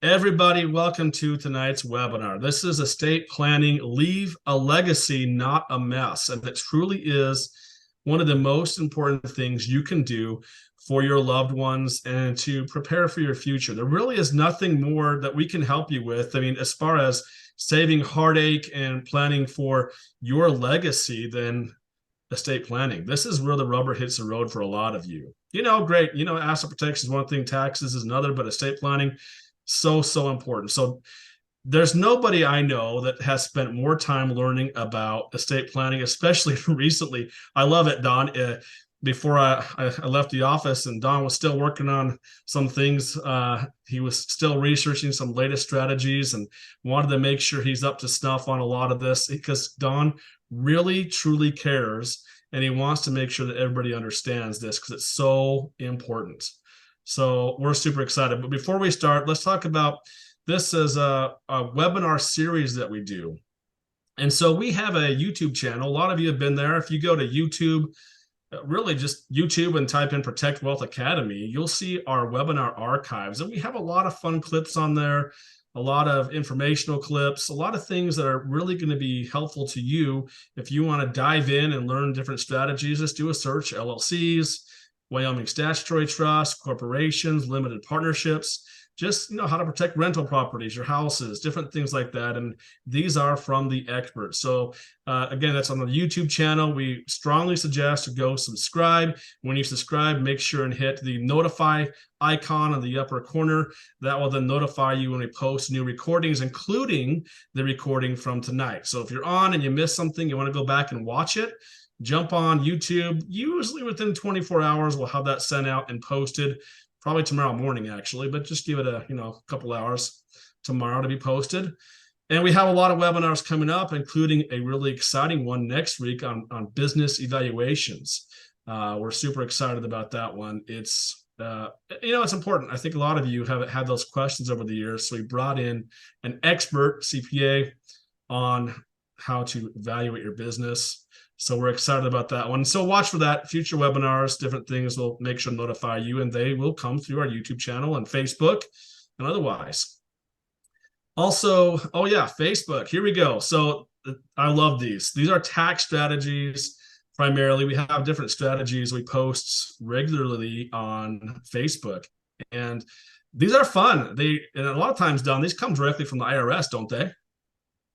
Everybody, welcome to tonight's webinar. This is estate planning, leave a legacy, not a mess. And it truly is one of the most important things you can do for your loved ones and to prepare for your future. There really is nothing more that we can help you with. I mean, as far as saving heartache and planning for your legacy than estate planning. This is where the rubber hits the road for a lot of you. Great. Asset protection is one thing, taxes is another, but estate planning, so important. So there's nobody I know that has spent more time learning about estate planning, especially recently. I love it, Don. Before I left the office and Don was still working on some things, he was still researching some latest strategies and wanted to make sure he's up to snuff on a lot of this because Don really, truly cares. And he wants to make sure that everybody understands this because it's so important. So we're super excited. But before we start, let's talk about this as a webinar series that we do. And so we have a YouTube channel. A lot of you have been there. If you go to YouTube, really just YouTube and type in Protect Wealth Academy, you'll see our webinar archives. And we have a lot of fun clips on there, a lot of informational clips, a lot of things that are really going to be helpful to you. If you want to dive in and learn different strategies, just do a search: LLCs, Wyoming statutory trusts, corporations, limited partnerships, just how to protect rental properties, your houses, different things like that. And these are from the experts. So again, that's on the YouTube channel. We strongly suggest to go subscribe. When you subscribe, make sure and hit the notify icon in the upper corner. That will then notify you when we post new recordings, including the recording from tonight. So if you're on and you missed something, you want to go back and watch it, jump on YouTube. Usually within 24 hours, we'll have that sent out and posted. Probably tomorrow morning, actually, but just give it a couple hours tomorrow to be posted. And we have a lot of webinars coming up, including a really exciting one next week on business evaluations. We're super excited about that one. It's it's important. I think a lot of you have had those questions over the years. So we brought in an expert CPA on how to evaluate your business. So we're excited about that one. So watch for that. Future webinars, different things will make sure to notify you, and they will come through our YouTube channel and Facebook and otherwise. Also, Facebook. Here we go. So I love these. These are tax strategies primarily. We have different strategies we post regularly on Facebook, and these are fun. And a lot of times, Don, these come directly from the IRS, don't they?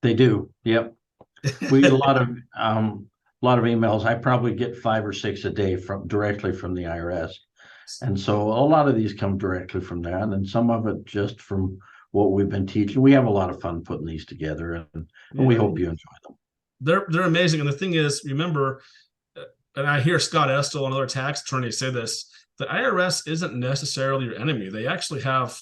They do. Yep. We get a lot of emails. I probably get 5 or 6 a day directly from the IRS. And so a lot of these come directly from that, and some of it just from what we've been teaching. We have a lot of fun putting these together, and we hope you enjoy them. They're amazing. And the thing is, remember, and I hear Scott Estel and other tax attorneys say this, the IRS isn't necessarily your enemy. They actually have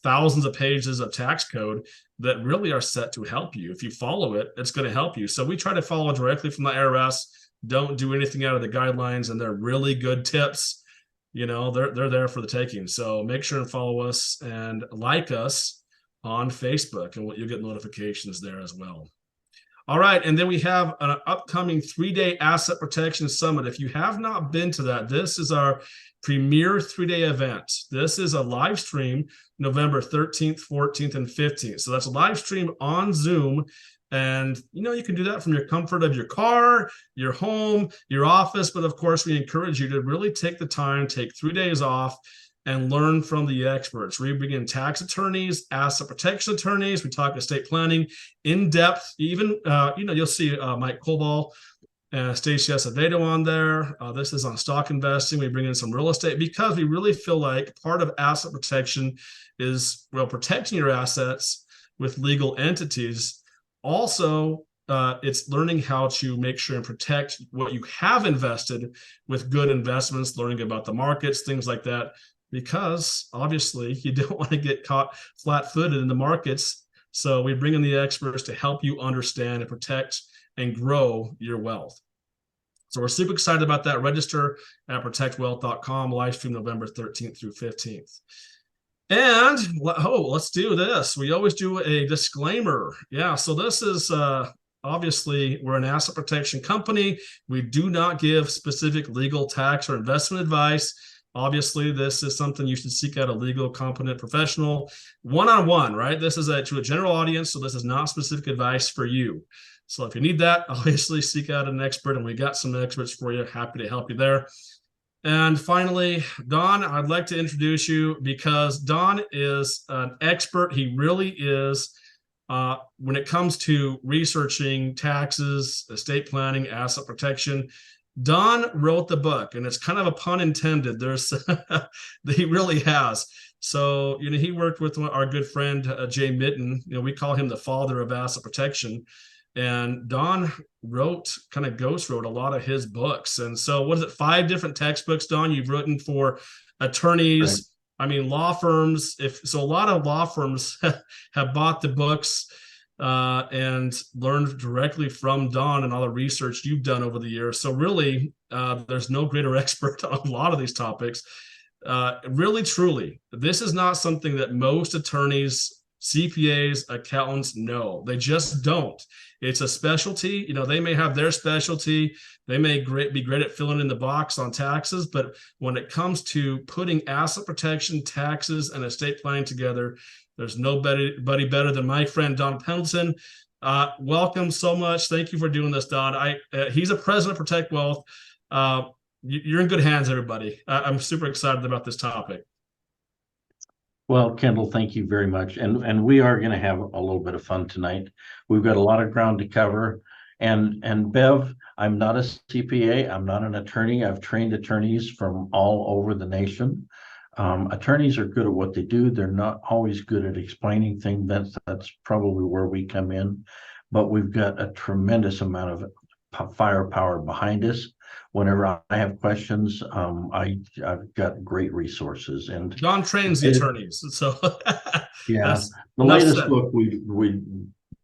thousands of pages of tax code that really are set to help you. If you follow it, it's going to help you. So we try to follow directly from the IRS. Don't do anything out of the guidelines, and they're really good tips. They're there for the taking. So make sure and follow us and like us on Facebook, and you'll get notifications there as well. All right, and then we have an upcoming 3-day asset protection summit. If you have not been to that, this is our premier 3-day event. This is a live stream November 13th, 14th, and 15th. So that's a live stream on Zoom. And, you can do that from your comfort of your car, your home, your office. But of course, we encourage you to really take the time, take 3 days off, and learn from the experts. We bring in tax attorneys, asset protection attorneys. We talk estate planning in depth. Even, you'll see Mike Koval, Stacey Acevedo on there. This is on stock investing. We bring in some real estate because we really feel like part of asset protection is, protecting your assets with legal entities. Also, it's learning how to make sure and protect what you have invested with good investments, learning about the markets, things like that, because obviously you don't want to get caught flat-footed in the markets. So we bring in the experts to help you understand and protect and grow your wealth. So we're super excited about that. Register at protectwealth.com, live stream November 13th through 15th. And let's do this. We always do a disclaimer. Yeah, so this is obviously, we're an asset protection company. We do not give specific legal, tax, or investment advice. Obviously, this is something you should seek out a legal, competent professional one-on-one, right? This is to a general audience, so this is not specific advice for you. So if you need that, obviously seek out an expert, and we got some experts for you. Happy to help you there. And finally, Don, I'd like to introduce you because Don is an expert. He really is when it comes to researching taxes, estate planning, asset protection. Don wrote the book, and it's kind of a pun intended. There's he really has. So, he worked with our good friend Jay Mitten. We call him the father of asset protection. And Don kind of ghost wrote a lot of his books. And so, what is it, 5 different textbooks, Don, you've written for attorneys? Right. I mean, law firms. A lot of law firms have bought the books and learned directly from Don and all the research you've done over the years. So really, there's no greater expert on a lot of these topics. Really, truly, this is not something that most attorneys, CPAs, accountants know. They just don't. It's a specialty. They may have their specialty. They may be great at filling in the box on taxes, but when it comes to putting asset protection, taxes, and estate planning together, there's nobody better than my friend Don Pendleton. Welcome so much. Thank you for doing this, Don. He's a president of Protect Wealth. You're in good hands, everybody. I'm super excited about this topic. Well, Kendall, thank you very much. And we are going to have a little bit of fun tonight. We've got a lot of ground to cover. And Bev, I'm not a CPA. I'm not an attorney. I've trained attorneys from all over the nation. Attorneys are good at what they do. They're not always good at explaining things. That's probably where we come in. But we've got a tremendous amount of firepower behind us. Whenever I have questions, I've got great resources. And Don trains the attorneys. So yeah, the latest book we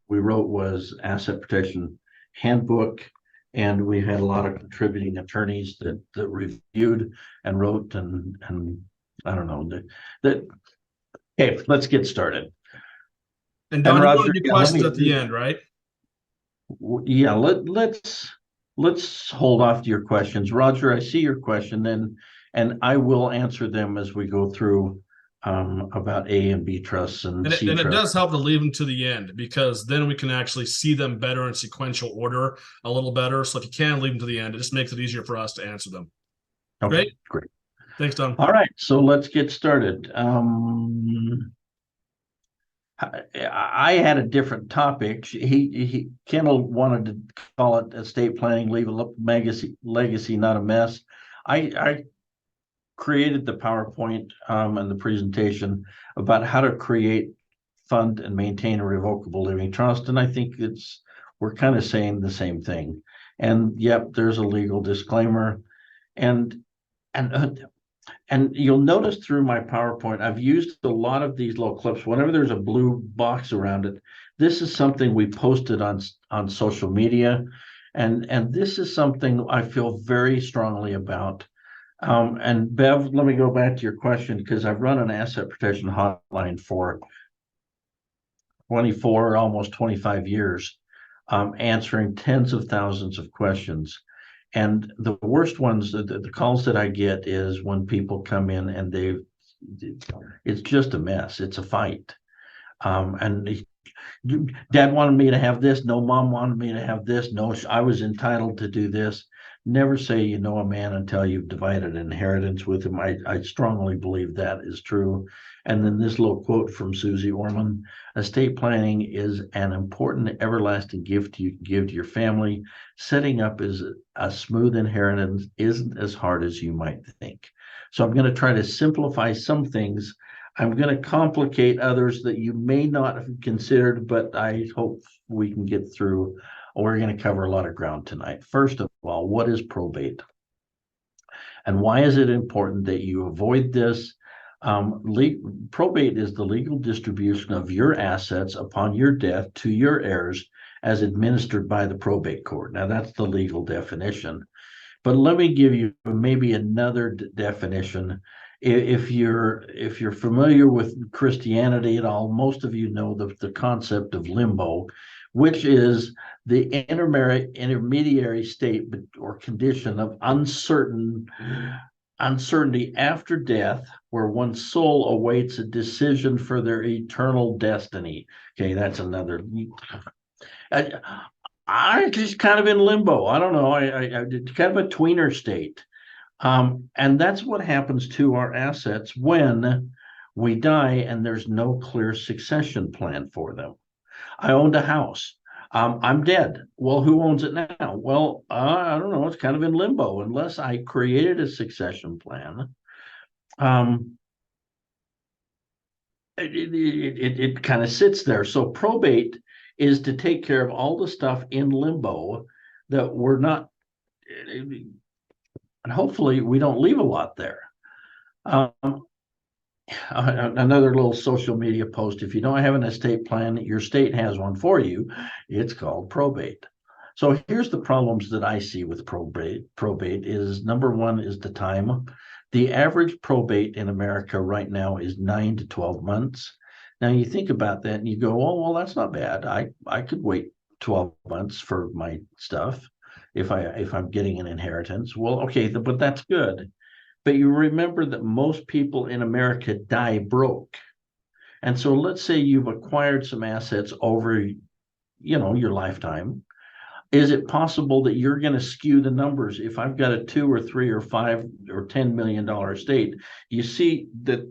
wrote was Asset Protection Handbook. And we had a lot of contributing attorneys that reviewed and wrote and I don't know that. Okay, let's get started. And Don, you want to do questions at the end, right? Yeah, let's hold off to your questions. Roger, I see your question, and I will answer them as we go through about A and B trusts and C trusts. And it does help to leave them to the end, because then we can actually see them better in sequential order a little better. So if you can leave them to the end, it just makes it easier for us to answer them. Okay, great. Thanks, Don. All right, so let's get started. I had a different topic. Kendall wanted to call it estate planning, leave a legacy, not a mess. I created the PowerPoint and the presentation about how to create, fund, and maintain a revocable living trust, and I think we're kind of saying the same thing. And yep, there's a legal disclaimer, and you'll notice through my PowerPoint, I've used a lot of these little clips. Whenever there's a blue box around it, this is something we posted on social media. And this is something I feel very strongly about. And Bev, let me go back to your question, because I've run an asset protection hotline for 24, almost 25 years, answering tens of thousands of questions. And the worst ones, the calls that I get is when people come in and it's just a mess. It's a fight. And Dad wanted me to have this. No, Mom wanted me to have this. No, I was entitled to do this. Never say you know a man until you've divided inheritance with him. I strongly believe that is true. And then this little quote from Suze Orman: estate planning is an important everlasting gift you give to your family. Setting up is a smooth inheritance isn't as hard as you might think. So I'm going to try to simplify some things. I'm going to complicate others that you may not have considered, but I hope we can get through. We're going to cover a lot of ground tonight. First of all, what is probate? And why is it important that you avoid this? Probate is the legal distribution of your assets upon your death to your heirs as administered by the probate court. Now, that's the legal definition. But let me give you maybe another definition. If you're familiar with Christianity at all, most of you know the concept of limbo, which is the intermediary state or condition of uncertain uncertainty after death, where one's soul awaits a decision for their eternal destiny. Okay, that's another. I just kind of in limbo. I don't know. I kind of a tweener state. And that's what happens to our assets when we die and there's no clear succession plan for them. I owned a house. I'm dead. Well, who owns it now? Well, I don't know. It's kind of in limbo unless I created a succession plan. Um, it kind of sits there. So probate is to take care of all the stuff in limbo that we're not, and hopefully we don't leave a lot there. Um, another little social media post. If you don't have an estate plan, your state has one for you. It's called probate. So here's the problems that I see with probate. Probate is, number one, is the time. The average probate in America right now is 9 to 12 months. Now you think about that and you go, oh, well, that's not bad. I could wait 12 months for my stuff if I'm getting an inheritance. Well, okay, but that's good. But you remember that most people in America die broke. And so let's say you've acquired some assets over, your lifetime. Is it possible that you're going to skew the numbers? If I've got a 2 or 3 or 5 or $10 million estate, you see that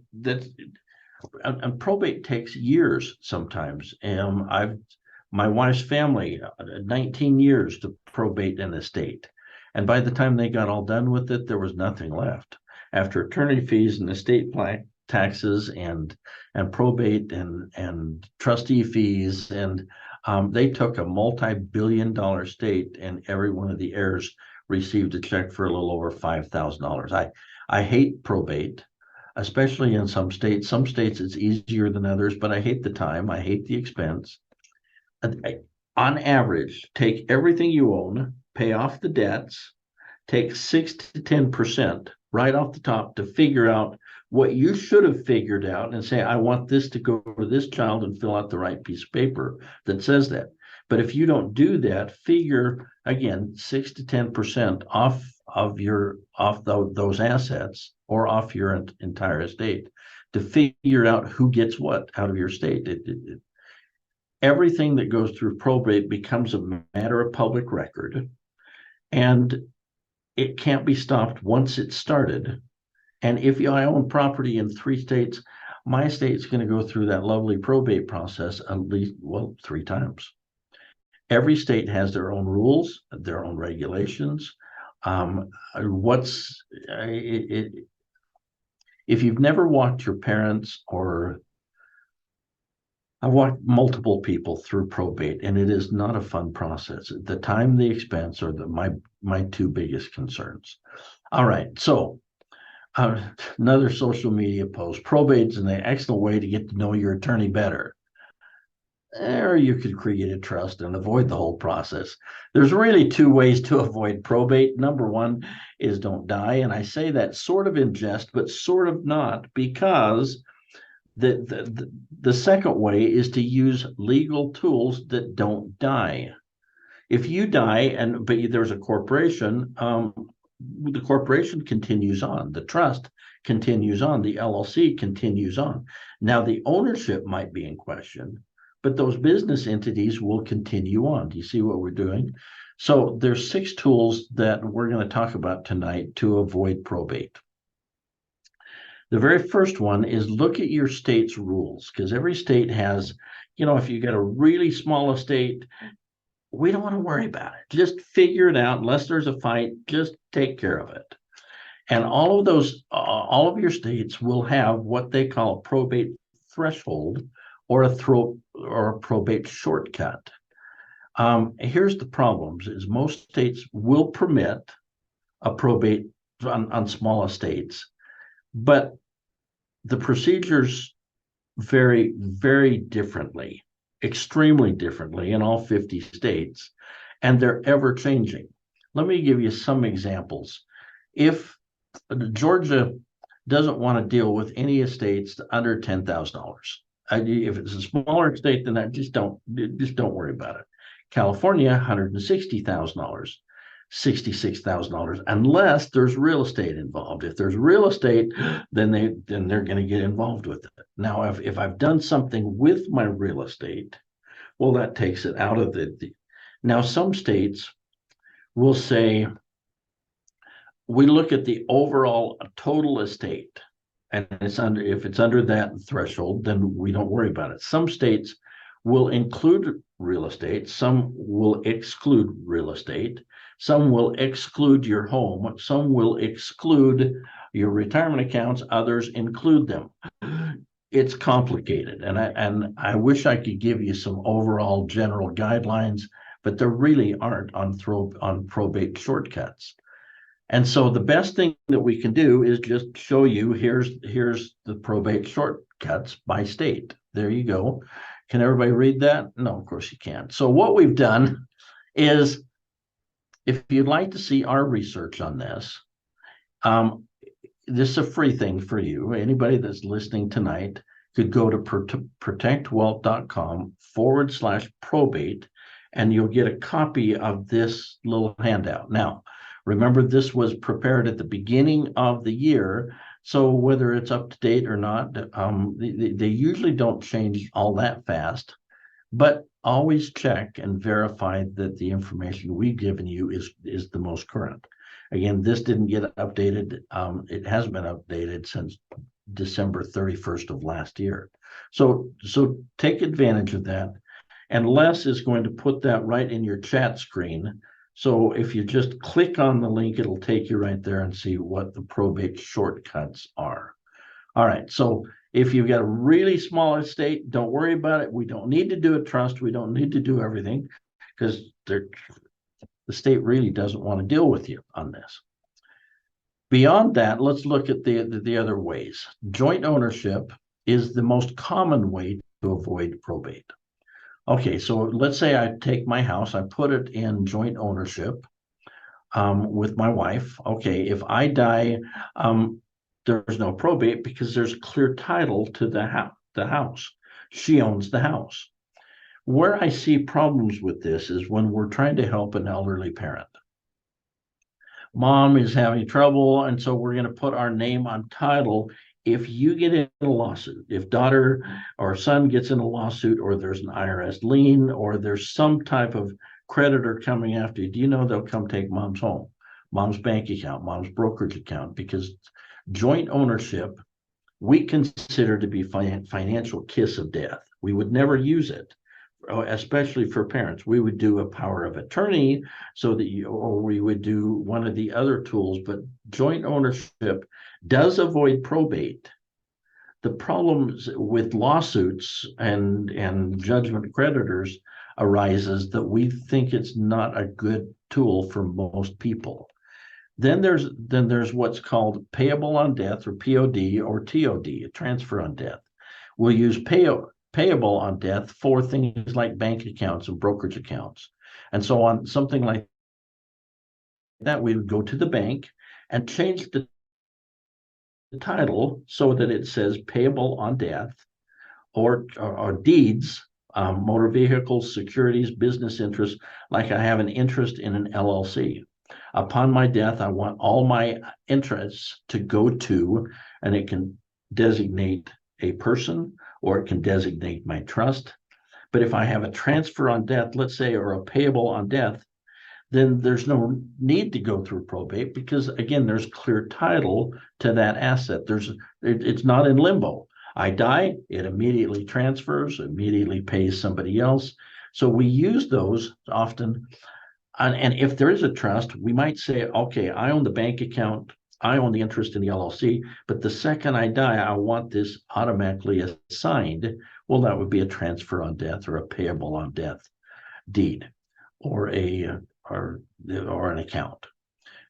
and probate takes years sometimes. My wife's family, 19 years to probate an estate. And by the time they got all done with it, there was nothing left. After attorney fees and estate taxes and probate and trustee fees, and they took a multi-billion-dollar estate, and every one of the heirs received a check for a little over $5,000. I hate probate, especially in some states. Some states it's easier than others, but I hate the time. I hate the expense. On average, take everything you own, pay off the debts, take 6 to 10% right off the top to figure out what you should have figured out and say, I want this to go to this child, and fill out the right piece of paper that says that. But if you don't do that, figure again 6 to 10% off those assets or off your entire estate to figure out who gets what out of your estate. Everything that goes through probate becomes a matter of public record, and it can't be stopped once it's started. And if I own property in 3 states, my state's going to go through that lovely probate process at least, 3 times. Every state has their own rules, their own regulations. If you've never walked your parents, or I've walked multiple people through probate, and it is not a fun process. The time, the expense are my 2 biggest concerns. All right, so another social media post. Probate's an excellent way to get to know your attorney better. Or you could create a trust and avoid the whole process. There's really 2 ways to avoid probate. Number one is don't die. And I say that sort of in jest, but sort of not, because the second way is to use legal tools that don't die. If you die but there's a corporation, the corporation continues on, the trust continues on, the LLC continues on. Now the ownership might be in question, but those business entities will continue on. Do you see what we're doing? So there's 6 tools that we're going to talk about tonight to avoid probate. The very first one is look at your state's rules, because every state has, if you got a really small estate, we don't want to worry about it. Just figure it out. Unless there's a fight, just take care of it. And all of your states will have what they call a probate threshold or a probate shortcut. Here's the problems: is most states will permit a probate on small estates, but the procedures vary very differently, extremely differently in all 50 states, and they're ever changing. Let me give you some examples. If Georgia doesn't want to deal with any estates under $10,000, if it's a smaller estate than that, just don't worry about it. California, $160,000. $66,000 unless there's real estate involved. If there's real estate, then they're going to get involved with it. Now, if I've done something with my real estate, well, that takes it out of the. Now, some states will say we look at the overall total estate, and if it's under that threshold, then we don't worry about it. Some states will include real estate, some will exclude real estate, some will exclude your home, some will exclude your retirement accounts, others include them. It's complicated, and I wish I could give you some overall general guidelines, but there really aren't on probate shortcuts. And so the best thing that we can do is just show you here's the probate shortcuts by state. There you go. Can everybody read that? No, of course you can't. So what we've done is, if you'd like to see our research on this, this is a free thing for you. Anybody that's listening tonight could go to protectwealth.com/probate, and you'll get a copy of this little handout. Now, remember, this was prepared at the beginning of the year, so whether it's up to date or not, they usually don't change all that fast, but always check and verify that the information we've given you is the most current. Again, this didn't get updated. It hasn't been updated since December 31st of last year. So take advantage of that. And Les is going to put that right in your chat screen. So if you just click on the link, it'll take you right there and see what the probate shortcuts are. All right. So if you've got a really small estate, don't worry about it. We don't need to do a trust. We don't need to do everything, because the state really doesn't want to deal with you on this. Beyond that, let's look at the other ways. Joint ownership is the most common way to avoid probate. Okay, so let's say I take my house, I put it in joint ownership with my wife. Okay, if I die, there's no probate because there's clear title to the house. She owns the house. Where I see problems with this is when we're trying to help an elderly parent. Mom is having trouble, and so we're going to put our name on title. If you get in a lawsuit, if daughter or son gets in a lawsuit, or there's an IRS lien, or there's some type of creditor coming after you, do you know they'll come take mom's home, mom's bank account, mom's brokerage account? Because joint ownership, we consider to be financial kiss of death. We would never use it, especially for parents. We would do a power of attorney so that or we would do one of the other tools, but joint ownership does avoid probate. The problems with lawsuits and judgment creditors arises that we think it's not a good tool for most people. Then there's what's called payable on death, or POD, or TOD, a transfer on death. We'll use payable on death for things like bank accounts and brokerage accounts. And so on something like that, we would go to the bank and change the title so that it says payable on death, or deeds, motor vehicles, securities, business interests, like I have an interest in an LLC. Upon my death, I want all my interests to go to, and it can designate a person, or it can designate my trust. But if I have a transfer on death, let's say, or a payable on death, then there's no need to go through probate, because again, there's clear title to that asset. It's not in limbo. I die, it immediately transfers, immediately pays somebody else. So we use those often. And if there is a trust, we might say, okay, I own the bank account, I own the interest in the LLC, but the second I die, I want this automatically assigned. Well, that would be a transfer on death, or a payable on death deed, or an account.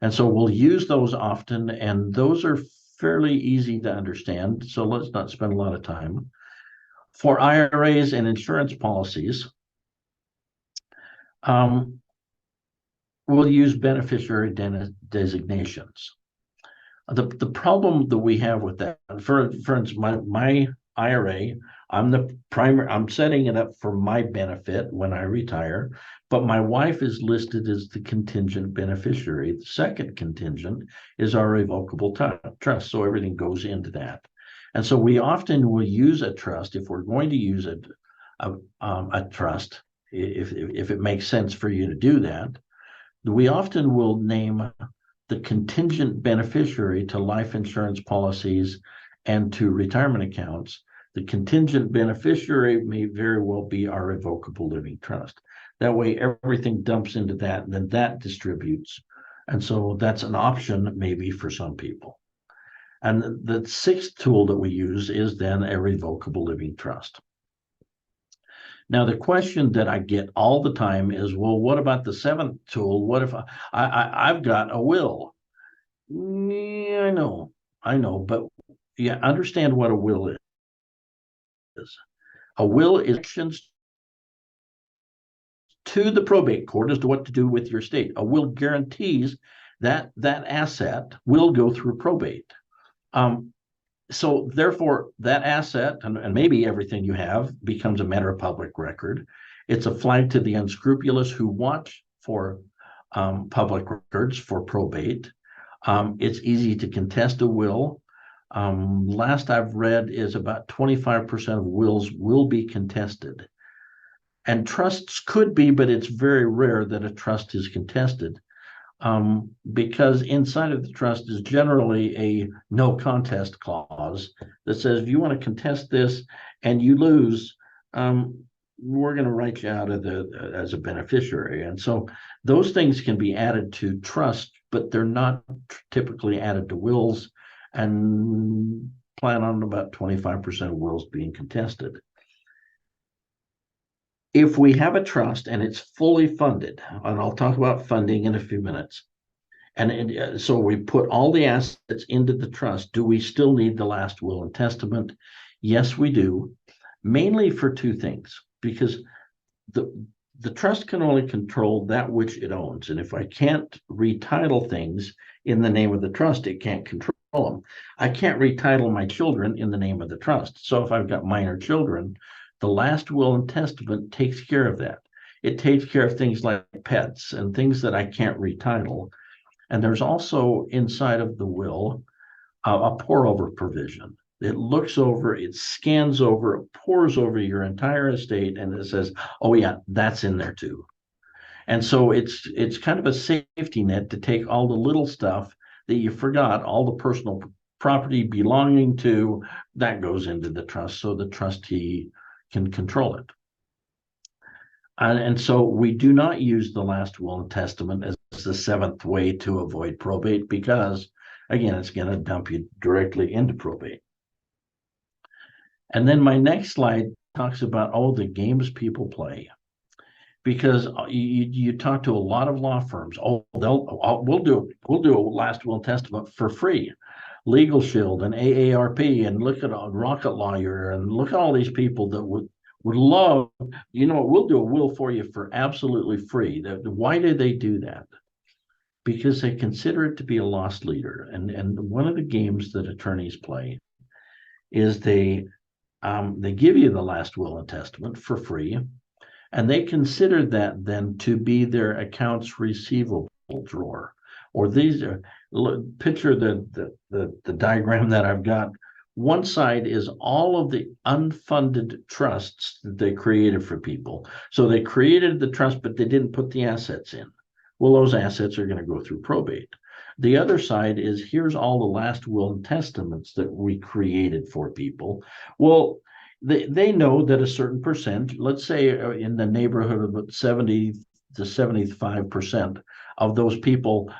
And so we'll use those often, and those are fairly easy to understand. So let's not spend a lot of time. For IRAs and insurance policies, we'll use beneficiary designations. The problem that we have with that, for instance, my IRA. I'm setting it up for my benefit when I retire, but my wife is listed as the contingent beneficiary. The second contingent is our revocable trust. So everything goes into that. And so we often will use a trust if we're going to use a trust, if it makes sense for you to do that. We often will name the contingent beneficiary to life insurance policies and to retirement accounts. The contingent beneficiary may very well be our revocable living trust. That way, everything dumps into that, and then that distributes. And so that's an option maybe for some people. And the sixth tool that we use is then a revocable living trust. Now, the question that I get all the time is, well, what about the seventh tool? What if I've got a will? Yeah, I know, but yeah, understand what a will is. A will is actions to the probate court as to what to do with your estate. A will guarantees that that asset will go through probate. So therefore, that asset and maybe everything you have becomes a matter of public record. It's a flag to the unscrupulous who watch for public records for probate. It's easy to contest a will. Last I've read is about 25% of wills will be contested. And trusts could be, but it's very rare that a trust is contested. Because inside of the trust is generally a no contest clause that says if you want to contest this and you lose, we're going to write you out of as a beneficiary. And so those things can be added to trust, but they're not typically added to wills, and plan on about 25% of wills being contested. If we have a trust and it's fully funded, and I'll talk about funding in a few minutes, and so we put all the assets into the trust, do we still need the last will and testament? Yes, we do, mainly for two things, because the trust can only control that which it owns. And if I can't retitle things in the name of the trust, it can't control them. I can't retitle my children in the name of the trust. So if I've got minor children, the last will and testament takes care of that. It takes care of things like pets and things that I can't retitle. And there's also inside of the will a pour over provision. It looks over, it scans over, it pours over your entire estate, and it says, oh yeah, that's in there too. And so it's kind of a safety net to take all the little stuff that you forgot, all the personal property belonging to, that goes into the trust so the trustee can control it. And so we do not use the last will and testament as the seventh way to avoid probate because, again, it's going to dump you directly into probate. And then my next slide talks about, the games people play. Because you talk to a lot of law firms, we'll do a last will and testament for free. Legal Shield and AARP, and look at Rocket Lawyer, and look at all these people that would love, we'll do a will for you for absolutely free. Why do they do that? Because they consider it to be a lost leader. And one of the games that attorneys play is they give you the last will and testament for free, and they consider that then to be their accounts receivable drawer. Or these are, picture the diagram that I've got. One side is all of the unfunded trusts that they created for people. So they created the trust, but they didn't put the assets in. Well, those assets are going to go through probate. The other side is, here's all the last will and testaments that we created for people. Well, they know that a certain percent, let's say in the neighborhood of about 70 to 75% of those people,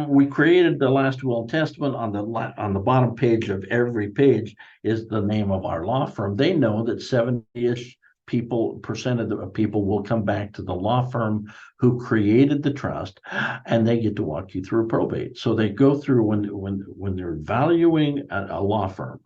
we created the last will and testament. On the bottom page of every page is the name of our law firm. They know that 70-ish percent of the people will come back to the law firm who created the trust, and they get to walk you through probate. So they go through, when they're valuing a law firm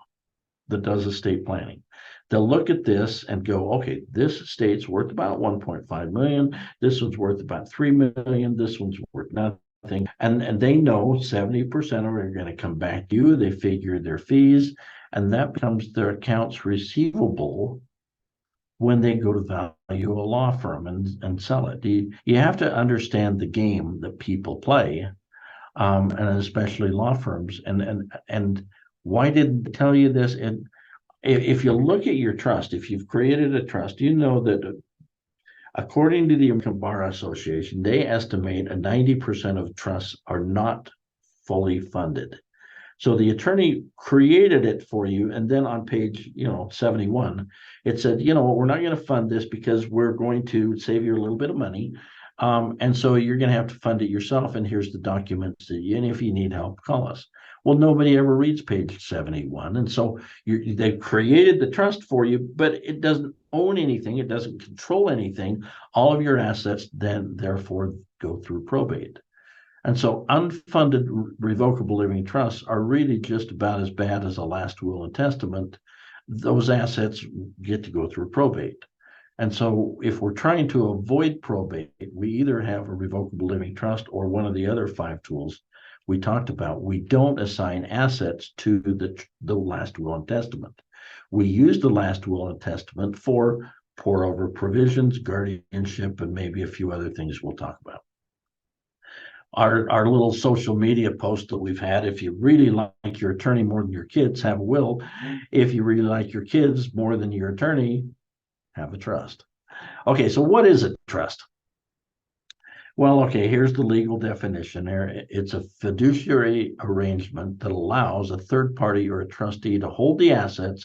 that does estate planning, they'll look at this and go, okay, this estate's worth about 1.5 million. This one's worth about 3 million. This one's worth nothing. And they know 70% of it are going to come back to you. They figure their fees, and that becomes their accounts receivable when they go to value a law firm and sell it. You have to understand the game that people play, and especially law firms. And why did I tell you this? And if you look at your trust, if you've created a trust, you know that according to the American Bar Association, they estimate 90% of trusts are not fully funded. So the attorney created it for you, and then on page 71, it said, we're not going to fund this because we're going to save you a little bit of money, and so you're going to have to fund it yourself. And here's the documents that and if you need help, call us. Well, nobody ever reads page 71, and so they've created the trust for you, but it doesn't own anything. It doesn't control anything. All of your assets then therefore go through probate. And so unfunded revocable living trusts are really just about as bad as a last will and testament. Those assets get to go through probate. And so if we're trying to avoid probate, we either have a revocable living trust or one of the other 5 tools we talked about. We don't assign assets to the last will and testament. We use the last will and testament for pour over provisions, guardianship, and maybe a few other things we'll talk about. Our little social media post that we've had, if you really like your attorney more than your kids, have a will. If you really like your kids more than your attorney, have a trust. Okay, so what is a trust? Well, okay, here's the legal definition there. It's a fiduciary arrangement that allows a third party or a trustee to hold the assets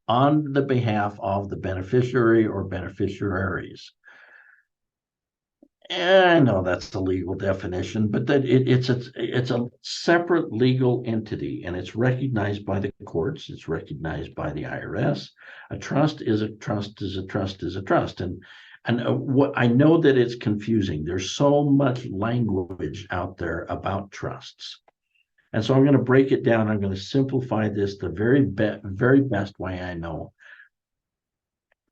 on the behalf of the beneficiary or beneficiaries. I know that's the legal definition, but that it's a separate legal entity, and it's recognized by the courts. It's recognized by the IRS. A trust is a trust is a trust is a trust, and what I know that it's confusing. There's so much language out there about trusts, and so I'm going to break it down. I'm going to simplify this the very best way I know.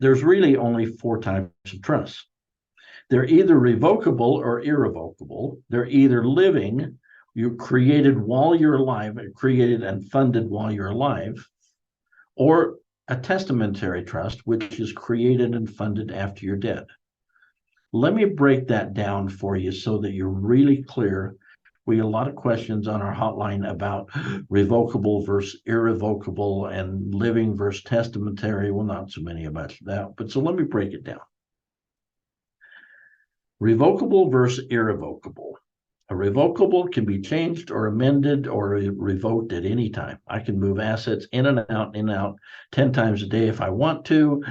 There's really only 4 types of trusts. They're either revocable or irrevocable. They're either living, you created while you're alive, created and funded while you're alive, or a testamentary trust, which is created and funded after you're dead. Let me break that down for you so that you're really clear. We get a lot of questions on our hotline about revocable versus irrevocable and living versus testamentary. Well, not so many about that, but so let me break it down. Revocable versus irrevocable. A revocable can be changed or amended or revoked at any time. I can move assets in and out 10 times a day if I want to.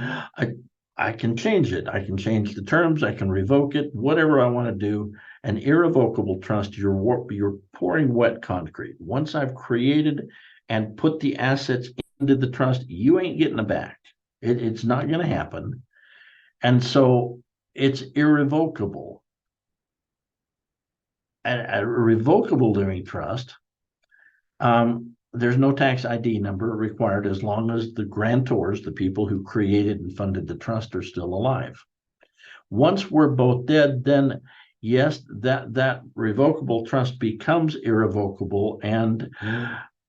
I can change it. I can change the terms. I can revoke it, whatever I want to do. An irrevocable trust, you're pouring wet concrete. Once I've created and put the assets into the trust, you ain't getting them back. It's not going to happen. And so it's irrevocable. A revocable living trust, there's no tax ID number required as long as the grantors, the people who created and funded the trust, are still alive. Once we're both dead, then yes, that revocable trust becomes irrevocable, and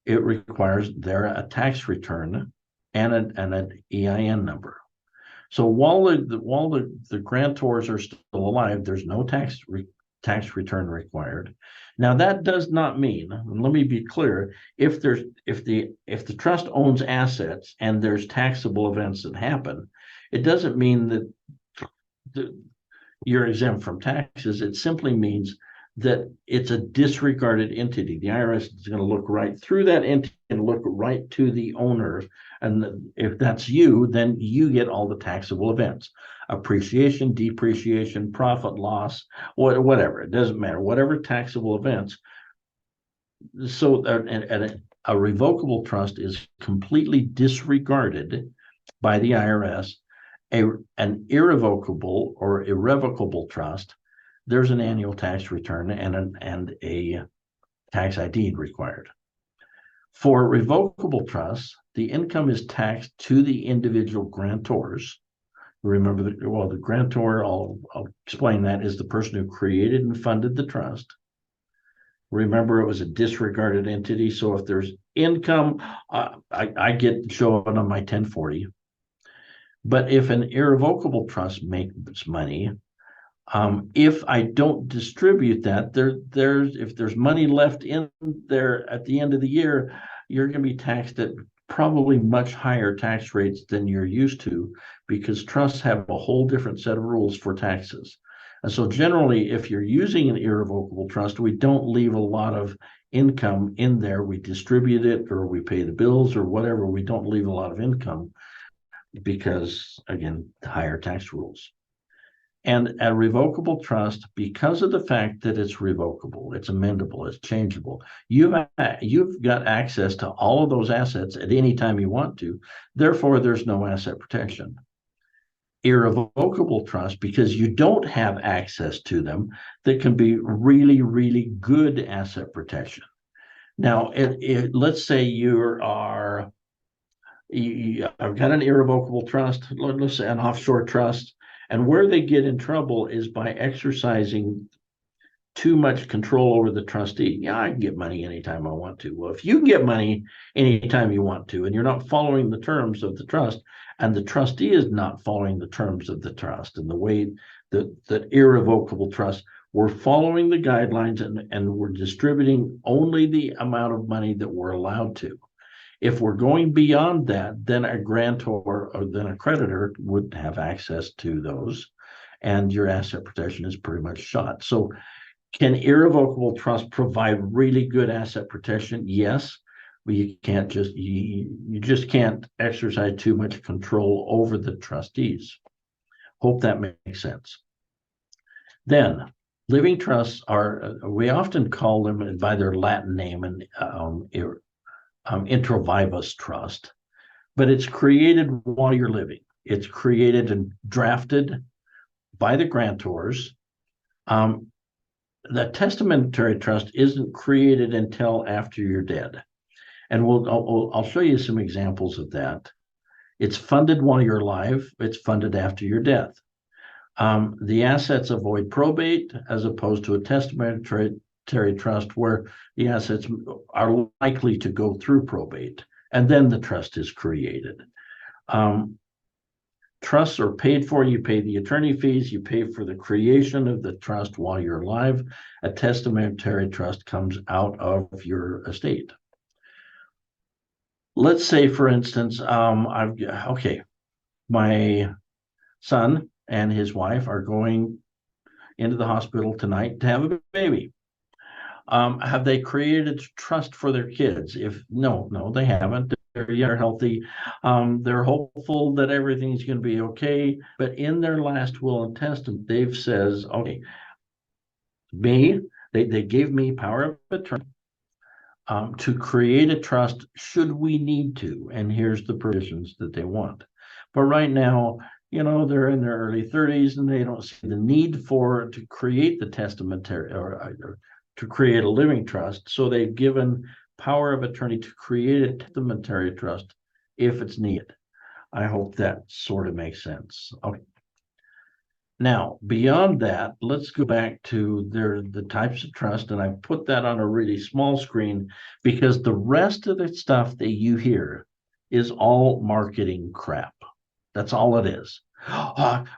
it requires a tax return and an EIN number. So while the grantors are still alive, there's no tax return required. Now that does not mean, and let me be clear, if the trust owns assets and there's taxable events that happen, it doesn't mean that you're exempt from taxes. It simply means that it's a disregarded entity. The IRS is going to look right through that entity and look right to the owner. And if that's you, then you get all the taxable events: appreciation, depreciation, profit, loss, whatever. It doesn't matter. Whatever taxable events. So a revocable trust is completely disregarded by the IRS. An irrevocable or irrevocable trust, there's an annual tax return and a tax ID required. For revocable trusts, the income is taxed to the individual grantors. Remember, the grantor, I'll explain that, is the person who created and funded the trust. remember it was a disregarded entity. So if there's income, I get showing on my 1040. But if an irrevocable trust makes money, if I don't distribute that, if there's money left in there at the end of the year, you're going to be taxed at probably much higher tax rates than you're used to, because trusts have a whole different set of rules for taxes. And so generally, if you're using an irrevocable trust, we don't leave a lot of income in there. We distribute it, or we pay the bills or whatever. We don't leave a lot of income because, again, higher tax rules. And a revocable trust, because of the fact that it's revocable, it's amendable, it's changeable, you've got access to all of those assets at any time you want to. Therefore, there's no asset protection. Irrevocable trust, because you don't have access to them, that can be really, really good asset protection. Now, let's say I've got an irrevocable trust, let's say an offshore trust. And where they get in trouble is by exercising too much control over the trustee. Yeah, I can get money anytime I want to. Well, if you can get money anytime you want to, and you're not following the terms of the trust, and the trustee is not following the terms of the trust, and the way that irrevocable trust, we're following the guidelines and we're distributing only the amount of money that we're allowed to. If we're going beyond that, then a grantor or then a creditor would have access to those, and your asset protection is pretty much shot. So can irrevocable trust provide really good asset protection? Yes, but you just can't exercise too much control over the trustees. Hope that makes sense. Then living trusts we often call them by their Latin name, and intra vivos trust, but it's created while you're living. It's created and drafted by the grantors. The testamentary trust isn't created until after you're dead, and I'll show you some examples of that. It's funded while you're alive. It's funded after your death. The assets avoid probate, as opposed to a testamentary trust where the assets are likely to go through probate, and then the trust is created. Trusts are paid for. You pay the attorney fees. You pay for the creation of the trust while you're alive. A testamentary trust comes out of your estate. Let's say, for instance, my son and his wife are going into the hospital tonight to have a baby. Have they created trust for their kids? No, they haven't. They're healthy. They're hopeful that everything's going to be okay. But in their last will and testament, they've says, okay, they gave me power of attorney to create a trust should we need to. And here's the provisions that they want. But right now, they're in their early 30s and they don't see the need to create the testamentary or to create a living trust. So they've given power of attorney to create a testamentary trust if it's needed. I hope that sort of makes sense. Okay. Now, beyond that, let's go back to the types of trust, and I put that on a really small screen because the rest of the stuff that you hear is all marketing crap. That's all it is.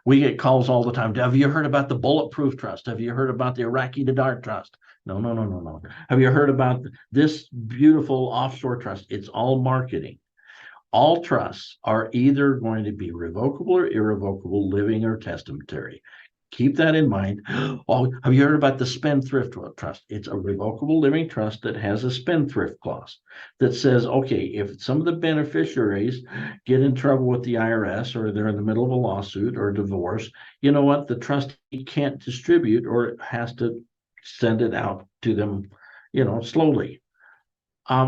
We get calls all the time. Have you heard about the Bulletproof Trust? Have you heard about the Iraqi Nadar Trust? No. Have you heard about this beautiful offshore trust? It's all marketing. All trusts are either going to be revocable or irrevocable, living or testamentary. Keep that in mind. Oh, have you heard about the Spendthrift Trust? It's a revocable living trust that has a spendthrift clause that says, okay, if some of the beneficiaries get in trouble with the IRS or they're in the middle of a lawsuit or divorce, you know what? The trustee can't distribute or has to send it out to them, slowly.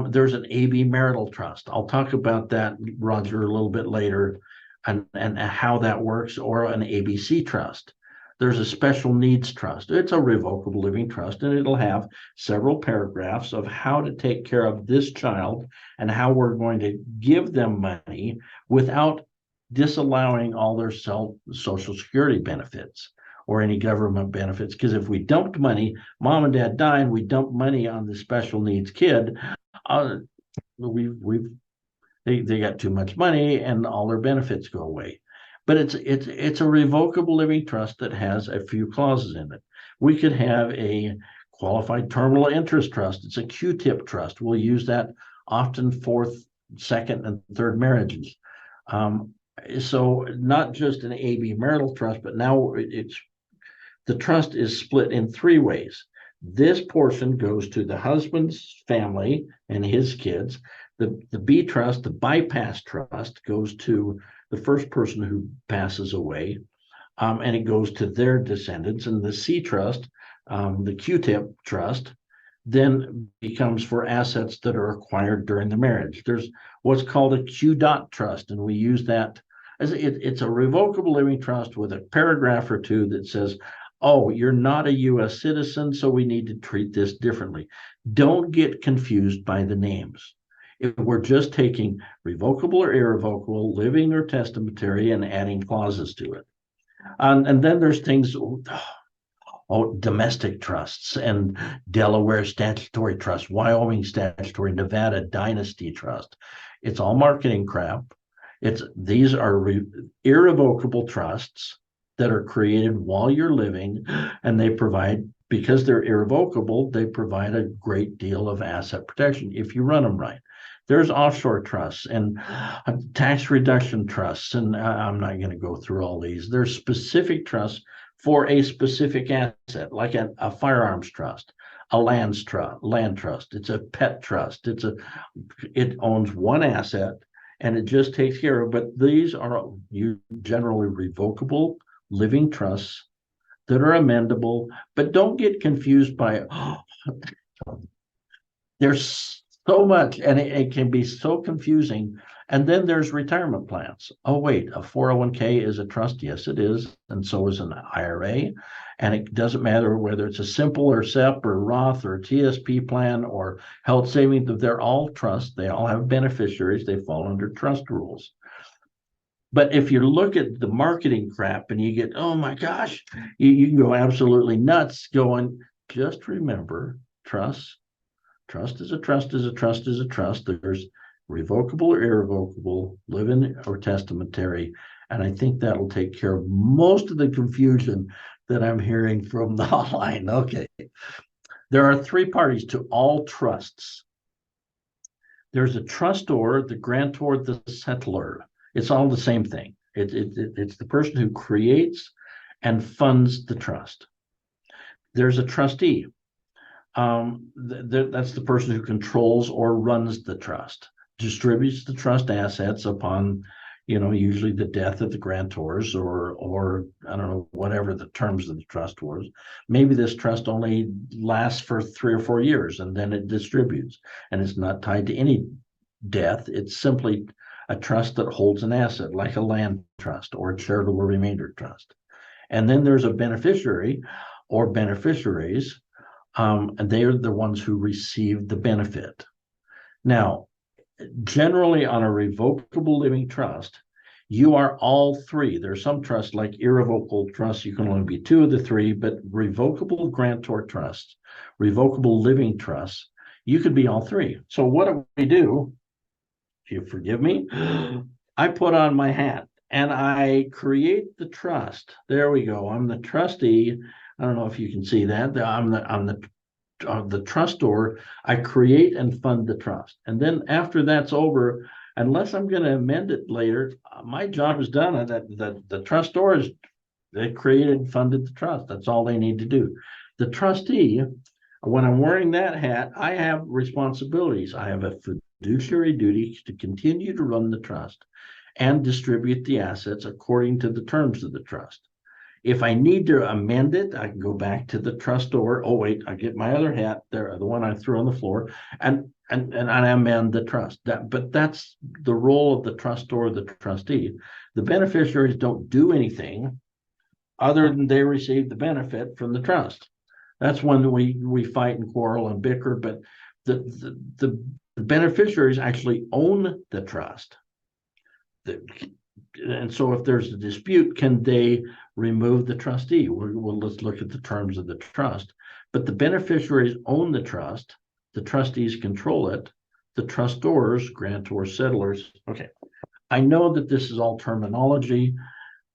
There's an AB marital trust. I'll talk about that, Roger, a little bit later, and how that works, or an ABC trust. There's a special needs trust. It's a revocable living trust, and it'll have several paragraphs of how to take care of this child and how we're going to give them money without disallowing all their Social Security benefits. or any government benefits. Because if we dumped money, mom and dad died, we dumped money on the special needs kid, they got too much money and all their benefits go away. But it's a revocable living trust that has a few clauses in it. We could have a qualified terminal interest trust. It's a Q-tip trust. We'll use that often for second and third marriages. So not just an AB marital trust, but now the trust is split in three ways. This portion goes to the husband's family and his kids. The B trust, the bypass trust, goes to the first person who passes away, and it goes to their descendants. And the C trust, the Q-tip trust, then becomes for assets that are acquired during the marriage. There's what's called a Q-dot trust, and we use that as it's a revocable living trust with a paragraph or two that says, oh, you're not a U.S. citizen, so we need to treat this differently. Don't get confused by the names. If we're just taking revocable or irrevocable, living or testamentary, and adding clauses to it. And then there's things, domestic trusts and Delaware statutory trust, Wyoming statutory, Nevada dynasty trust. It's all marketing crap. These are irrevocable trusts that are created while you're living, and they provide, because they're irrevocable, they provide a great deal of asset protection if you run them right. There's offshore trusts and tax reduction trusts, and I'm not going to go through all these. There's specific trusts for a specific asset, like a firearms trust, a land trust. It's a pet trust. It owns one asset and it just takes care of. But these are generally revocable living trusts that are amendable. But don't get confused by there's so much, and it can be so confusing. And then there's retirement plans. Oh, wait, a 401k is a trust? Yes, it is. And so is an IRA. And it doesn't matter whether it's a simple or SEP or Roth or TSP plan or health savings. They're all trusts. They all have beneficiaries. They fall under trust rules. But if you look at the marketing crap and you get, oh my gosh, you can go absolutely nuts going, just remember, trust is a trust is a trust is a trust. There's revocable or irrevocable, living or testamentary. And I think that'll take care of most of the confusion that I'm hearing from the online. Okay. There are three parties to all trusts. There's a trustor, the grantor, the settlor. It's all the same thing. It's the person who creates and funds the trust. There's a trustee. That's the person who controls or runs the trust, distributes the trust assets upon, usually the death of the grantors or I don't know, whatever the terms of the trust was. Maybe this trust only lasts for 3 or 4 years and then it distributes, and it's not tied to any death. It's simply a trust that holds an asset, like a land trust or a charitable remainder trust. And then there's a beneficiary or beneficiaries. And they are the ones who receive the benefit. Now, generally on a revocable living trust, you are all three. There's some trusts like irrevocable trusts, you can only be 2 of the 3, but revocable grantor trusts, revocable living trusts, you could be all 3. So what do we do? If you forgive me, I put on my hat and I create the trust. There we go. I'm the trustee. I don't know if you can see that. I'm the trustor. I create and fund the trust. And then after that's over, unless I'm going to amend it later, my job is done. The trustors, they created and funded the trust. That's all they need to do. The trustee, when I'm wearing that hat, I have responsibilities. I have a fiduciary duty to continue to run the trust and distribute the assets according to the terms of the trust. If I need to amend it, I can go back to the trustor. Oh, wait, I get my other hat there, the one I threw on the floor, and I amend the trust. But that's the role of the trustor, the trustee. The beneficiaries don't do anything other than they receive the benefit from the trust. That's when we fight and quarrel and bicker, but the beneficiaries actually own the trust. And so if there's a dispute, can they remove the trustee? Well, let's look at the terms of the trust. But the beneficiaries own the trust, the trustees control it, the trustors, grantors, settlers. Okay. I know that this is all terminology,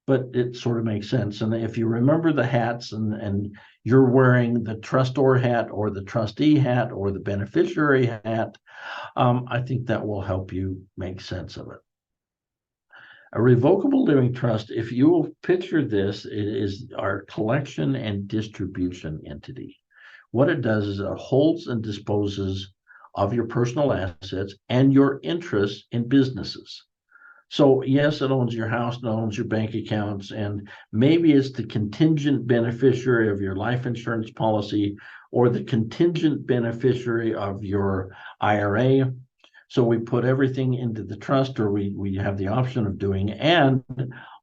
but it sort of makes sense. And if you remember the hats and you're wearing the trustor hat or the trustee hat or the beneficiary hat, I think that will help you make sense of it. A revocable living trust, if you will picture this, it is our collection and distribution entity. What it does is it holds and disposes of your personal assets and your interests in businesses. So yes, it owns your house, it owns your bank accounts, and maybe it's the contingent beneficiary of your life insurance policy or the contingent beneficiary of your IRA. So we put everything into the trust, or we have the option of doing, and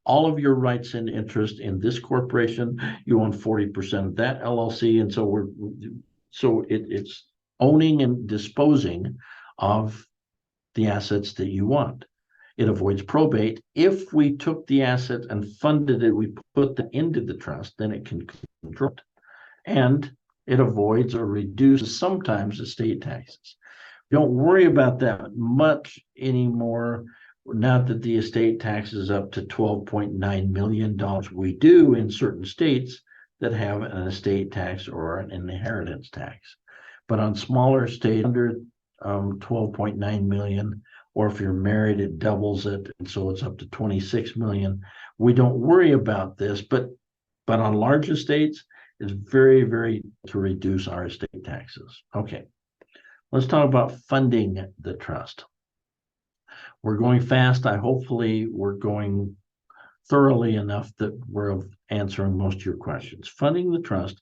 all of your rights and interest in this corporation, you own 40% of that LLC. And so it's owning and disposing of the assets that you want. It avoids probate. If we took the asset and funded it, we put them into the trust, then it can control it. And it avoids or reduces sometimes estate taxes. Don't worry about that much anymore now that the estate tax is up to $12.9 million. We do in certain states that have an estate tax or an inheritance tax. But on smaller states under 12.9 million, or if you're married, it doubles it. And so it's up to 26 million. We don't worry about this, but on large estates, it's very, very to reduce our estate taxes. Okay. Let's talk about funding the trust. We're going fast. Hopefully we're going thoroughly enough that we're answering most of your questions. Funding the trust.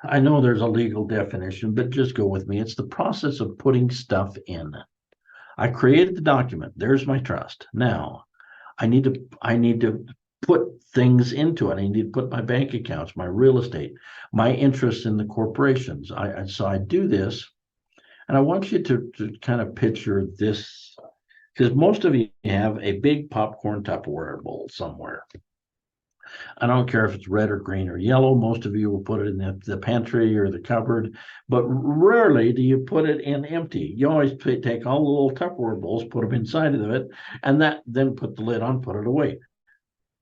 I know there's a legal definition, but just go with me. It's the process of putting stuff in. I created the document. There's my trust. Now I need to put things into it. I need to put my bank accounts, my real estate, my interest in the corporations. So I do this, and I want you to kind of picture this, because most of you have a big popcorn Tupperware bowl somewhere. I don't care if it's red or green or yellow. Most of you will put it in the pantry or the cupboard, but rarely do you put it in empty. You always take all the little Tupperware bowls, put them inside of it, and then put the lid on, put it away.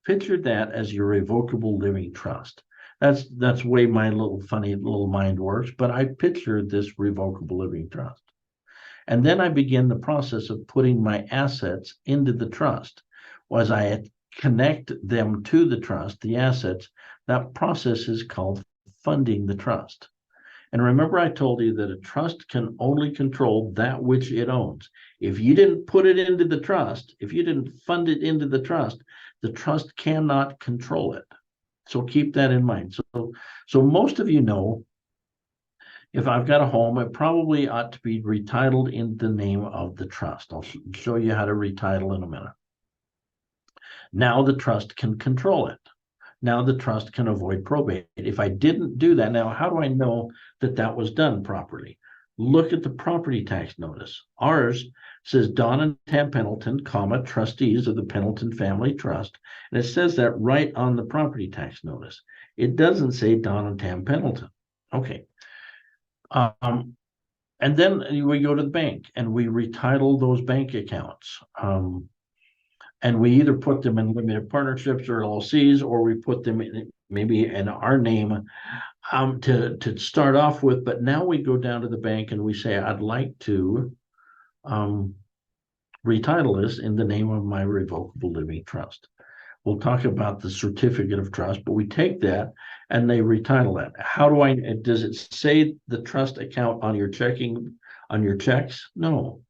Picture that as your revocable living trust. That's way my little funny little mind works, but I pictured this revocable living trust. And then I begin the process of putting my assets into the trust. As I connect them to the trust, the assets, that process is called funding the trust. And remember, I told you that a trust can only control that which it owns. If you didn't put it into the trust, if you didn't fund it into the trust cannot control it. So keep that in mind. So most of you know, if I've got a home, it probably ought to be retitled in the name of the trust. I'll show you how to retitle in a minute. Now the trust can control it. Now the trust can avoid probate. If I didn't do that, now how do I know that that was done properly? Look at the property tax notice. Ours says Don and Tam Pendleton, comma, trustees of the Pendleton Family Trust. And it says that right on the property tax notice. It doesn't say Don and Tam Pendleton. Okay. And then we go to the bank and we retitle those bank accounts. And we either put them in limited partnerships or LLCs, or we put them in maybe in our name to start off with. But now we go down to the bank and we say, I'd like to retitle this in the name of my revocable living trust. We'll talk about the certificate of trust, but we take that and they retitle that. How do does it say the trust account on your checks? No,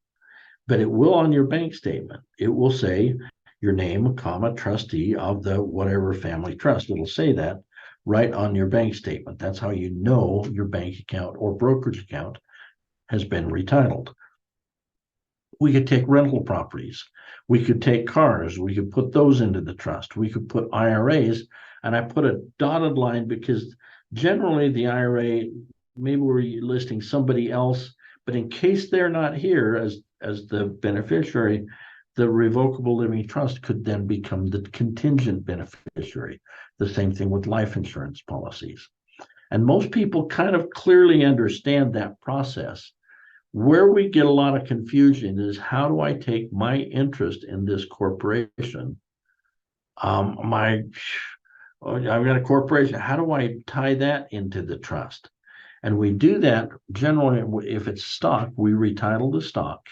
but it will on your bank statement. It will say your name, comma, trustee of the whatever family trust. It'll say that right on your bank statement. That's how you know your bank account or brokerage account has been retitled. We could take rental properties. We could take cars. We could put those into the trust. We could put IRAs. And I put a dotted line because generally the IRA, maybe we're listing somebody else, but in case they're not here as the beneficiary, the revocable living trust could then become the contingent beneficiary. The same thing with life insurance policies. And most people kind of clearly understand that process. Where we get a lot of confusion is, how do I take my interest in this corporation? I've got a corporation. How do I tie that into the trust? And we do that generally, if it's stock, we retitle the stock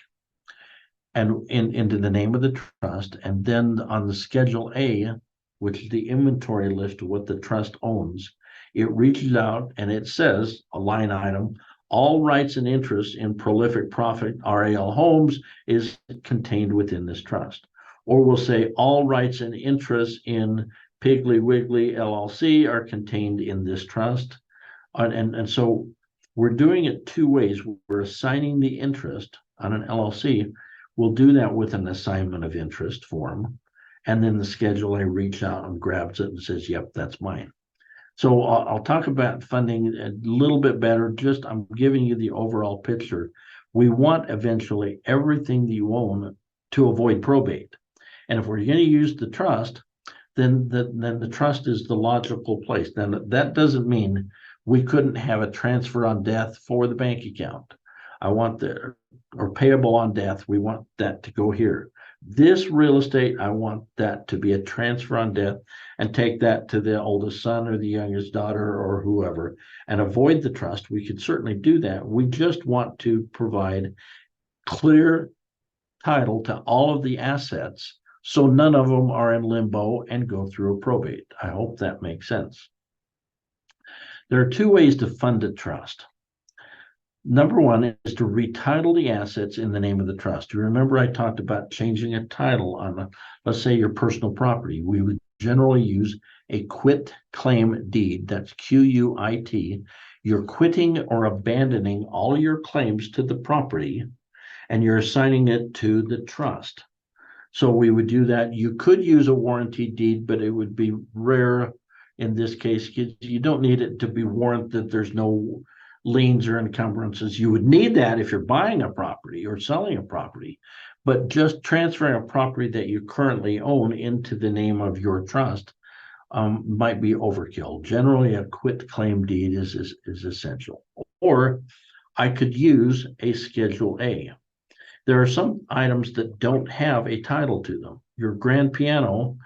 and into the name of the trust. And then on the Schedule A, which is the inventory list of what the trust owns, it reaches out and it says, a line item, all rights and interests in Prolific Profit RAL Homes is contained within this trust. Or we'll say all rights and interests in Piggly Wiggly LLC are contained in this trust. And so we're doing it two ways. We're assigning the interest on an LLC. We'll do that with an assignment of interest form. And then the Schedule A reaches out and grabs it and says, yep, that's mine. So I'll talk about funding a little bit better. Just I'm giving you the overall picture. We want eventually everything that you own to avoid probate. And if we're going to use the trust, then the trust is the logical place. Then that doesn't mean we couldn't have a transfer on death for the bank account. Or payable on death, we want that to go here. This real estate, I want that to be a transfer on death and take that to the oldest son or the youngest daughter or whoever and avoid the trust. We could certainly do that. We just want to provide clear title to all of the assets so none of them are in limbo and go through a probate. I hope that makes sense. There are two ways to fund a trust. Number one is to retitle the assets in the name of the trust. You remember I talked about changing a title on, let's say, your personal property. We would generally use a quit claim deed. That's QUIT. You're quitting or abandoning all your claims to the property, and you're assigning it to the trust. So we would do that. You could use a warranty deed, but it would be rare in this case. You don't need it to be warranted that there's no liens or encumbrances. You would need that if you're buying a property or selling a property, but just transferring a property that you currently own into the name of your trust might be overkill. Generally, a quit claim deed is essential. Or I could use a Schedule A. There are some items that don't have a title to them. Your grand piano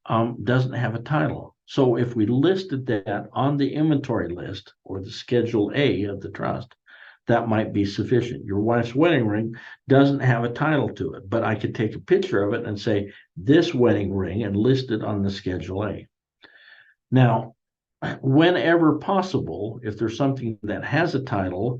doesn't have a title. So if we listed that on the inventory list or the Schedule A of the trust, that might be sufficient. Your wife's wedding ring doesn't have a title to it, but I could take a picture of it and say, this wedding ring, and list it on the Schedule A. Now, whenever possible, if there's something that has a title,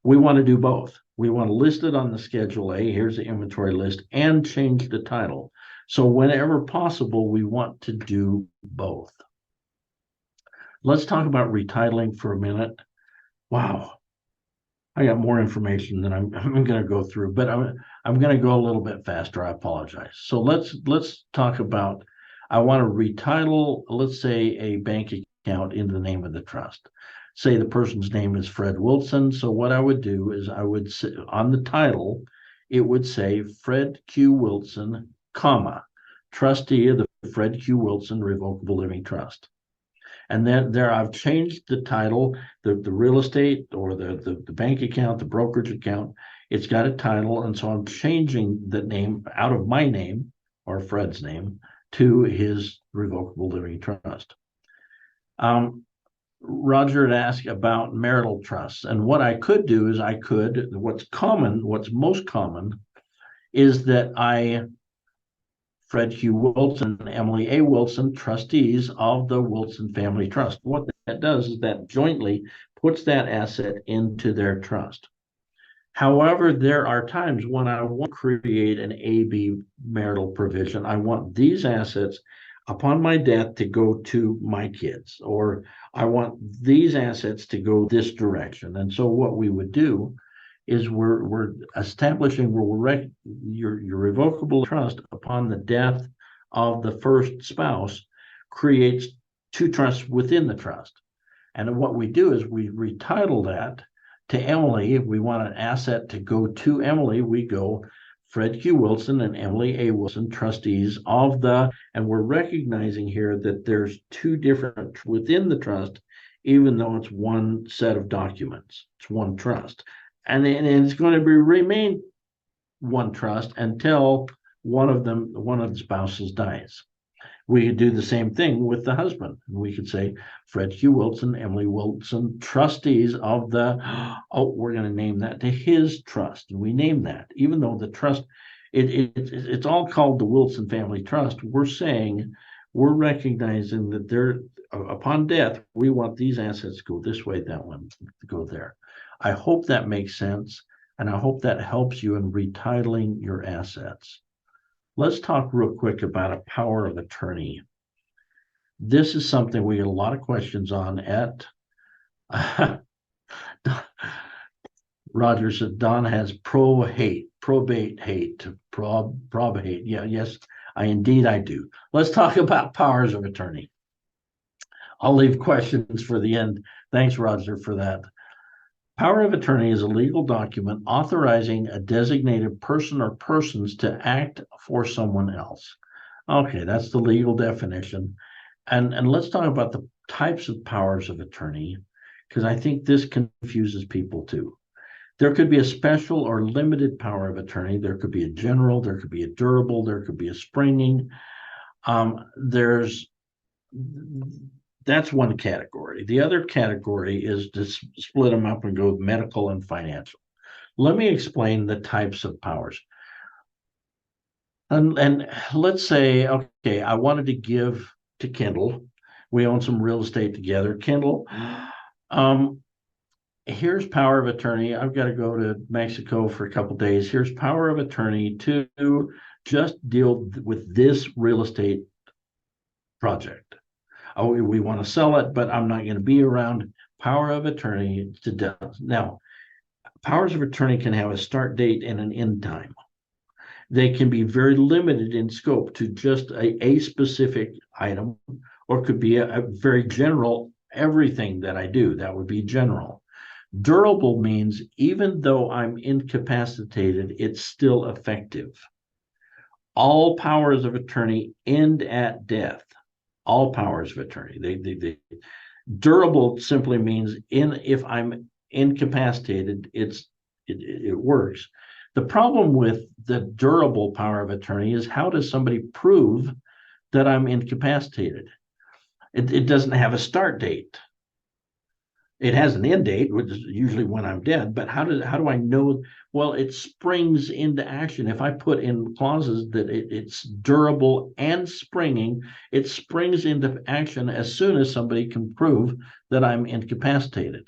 we want to do both. We want to list it on the Schedule A, here's the inventory list, and change the title. So whenever possible, we want to do both. Let's talk about retitling for a minute. Wow, I got more information than I'm going to go through, but I'm going to go a little bit faster. I apologize. So let's talk about, I want to retitle, let's say, a bank account in the name of the trust. Say the person's name is Fred Wilson. So what I would do is I would say on the title, it would say Fred Q. Wilson, comma, trustee of the Fred Q. Wilson Revocable Living Trust. And then there I've changed the title, the real estate or the bank account, the brokerage account, it's got a title. And so I'm changing the name out of my name or Fred's name to his Revocable Living Trust. Roger had asked about marital trusts. And what I could do is what's most common is that Fred Q. Wilson and Emily A. Wilson, trustees of the Wilson Family Trust. What that does is that jointly puts that asset into their trust. However, there are times when I want to create an AB marital provision. I want these assets upon my death to go to my kids, or I want these assets to go this direction. And so what we would do is we're establishing your revocable trust upon the death of the first spouse creates two trusts within the trust. And what we do is we retitle that to Emily. If we want an asset to go to Emily, we go Fred Q. Wilson and Emily A. Wilson, trustees of the, and we're recognizing here that there's two different within the trust, even though it's one set of documents, it's one trust. And it's going to remain one trust until one of the spouses dies. We could do the same thing with the husband. We could say Fred Q. Wilson, Emily Wilson, trustees of the, oh, we're going to name that to his trust. And we name that, even though the trust, it's all called the Wilson Family Trust. We're saying, we're recognizing that they're, upon death, we want these assets to go this way, that one to go there. I hope that makes sense. And I hope that helps you in retitling your assets. Let's talk real quick about a power of attorney. This is something we get a lot of questions on at Roger said Don has probate hate. Yeah, yes, I do. Let's talk about powers of attorney. I'll leave questions for the end. Thanks, Roger, for that. Power of attorney is a legal document authorizing a designated person or persons to act for someone else. Okay, that's the legal definition. And let's talk about the types of powers of attorney, because I think this confuses people too. There could be a special or limited power of attorney. There could be a general, there could be a durable, there could be a springing. That's one category. The other category is to split them up and go with medical and financial. Let me explain the types of powers. And let's say, okay, I wanted to give to Kendall. We own some real estate together. Kendall, here's power of attorney. I've got to go to Mexico for a couple of days. Here's power of attorney to just deal with this real estate project. Oh, we want to sell it, but I'm not going to be around. Power of attorney to do. Now, powers of attorney can have a start date and an end time. They can be very limited in scope to just a specific item, or could be a very general, everything that I do, that would be general. Durable means even though I'm incapacitated, it's still effective. All powers of attorney end at death. All powers of attorney. They durable simply means if I'm incapacitated, it works. The problem with the durable power of attorney is, how does somebody prove that I'm incapacitated? It doesn't have a start date. It has an end date, which is usually when I'm dead, but how do I know? Well, it springs into action. If I put in clauses that it's durable and springing, it springs into action as soon as somebody can prove that I'm incapacitated.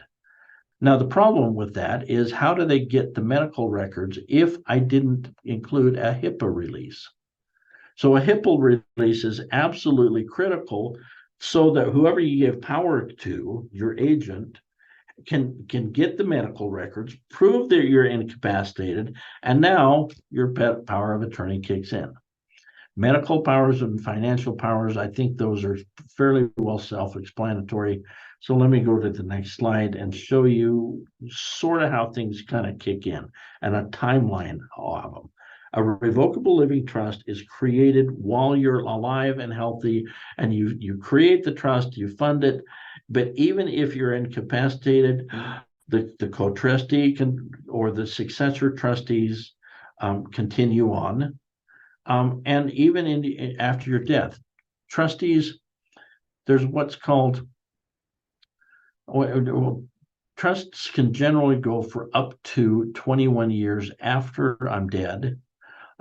Now, the problem with that is, how do they get the medical records if I didn't include a HIPAA release? So a HIPAA release is absolutely critical, so that whoever you give power to, your agent, can get the medical records, prove that you're incapacitated, and now your power of attorney kicks in. Medical powers and financial powers, I think those are fairly well self-explanatory. So let me go to the next slide and show you sort of how things kind of kick in, and a timeline of them. A revocable living trust is created while you're alive and healthy, and you create the trust, you fund it. But even if you're incapacitated, the co-trustee can, or the successor trustees continue on. And even after your death, trustees, there's what's called, well, trusts can generally go for up to 21 years after I'm dead.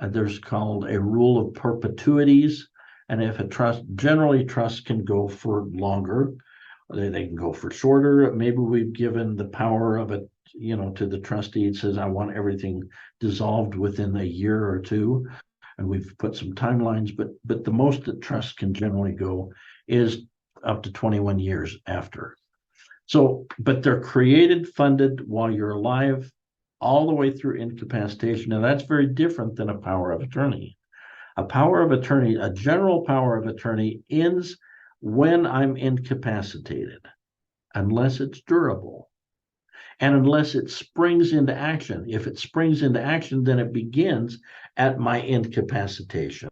There's called a rule of perpetuities. And if a trust, generally trusts can go for longer, they can go for shorter. Maybe we've given the power of it, to the trustee. It says, I want everything dissolved within a year or two. And we've put some timelines, but the most that trusts can generally go is up to 21 years after. So, but they're created, funded while you're alive, all the way through incapacitation. Now, that's very different than a power of attorney. A power of attorney, a general power of attorney, ends when I'm incapacitated, unless it's durable. And unless it springs into action, if it springs into action, then it begins at my incapacitation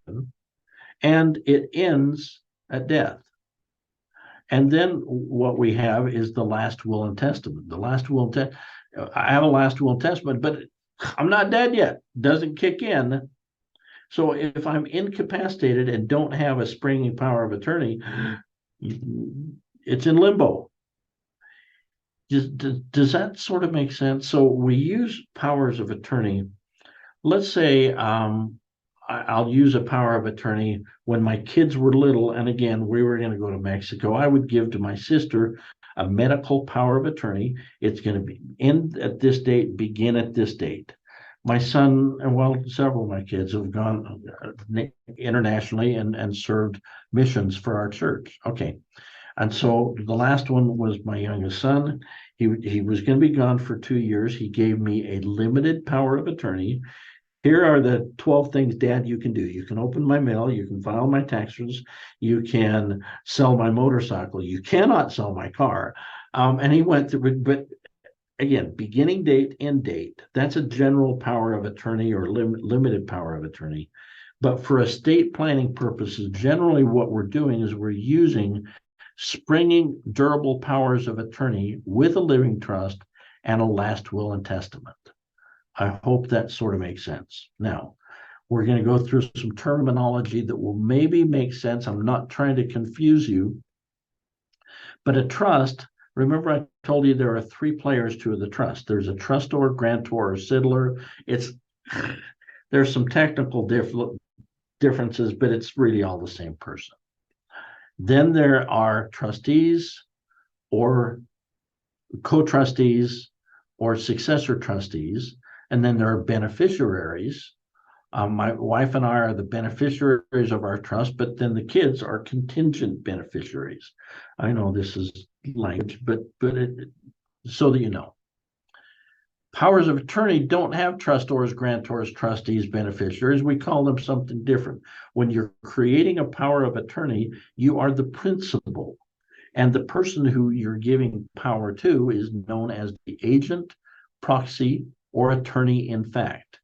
and it ends at death. And then what we have is the last will and testament. The last will and testament. I have a last will and testament, but I'm not dead yet. Doesn't kick in. So if I'm incapacitated and don't have a springing power of attorney, it's in limbo. Does that sort of make sense? So we use powers of attorney. Let's say I'll use a power of attorney when my kids were little. And again, we were going to go to Mexico. I would give to my sister a medical power of attorney. It's going to be end at this date, begin at this date. My son, and well, several of my kids have gone internationally and served missions for our church. Okay. And so the last one was my youngest son. He was going to be gone for 2 years. He gave me a limited power of attorney. Here are the 12 things, Dad, you can do. You can open my mail. You can file my taxes. You can sell my motorcycle. You cannot sell my car. And he went through, but again, beginning date, end date. That's a general power of attorney or limited power of attorney. But for estate planning purposes, generally what we're doing is we're using springing durable powers of attorney with a living trust and a last will and testament. I hope that sort of makes sense. Now, we're going to go through some terminology that will maybe make sense. I'm not trying to confuse you, but a trust, remember I told you there are 3 players to the trust. There's a trustor, grantor, or settler. There's some technical differences, but it's really all the same person. Then there are trustees or co-trustees or successor trustees. And then there are beneficiaries. My wife and I are the beneficiaries of our trust, but then the kids are contingent beneficiaries. I know this is language, but so that you know. Powers of attorney don't have trustors, grantors, trustees, beneficiaries. We call them something different. When you're creating a power of attorney, you are the principal. And the person who you're giving power to is known as the agent, proxy, or attorney in fact.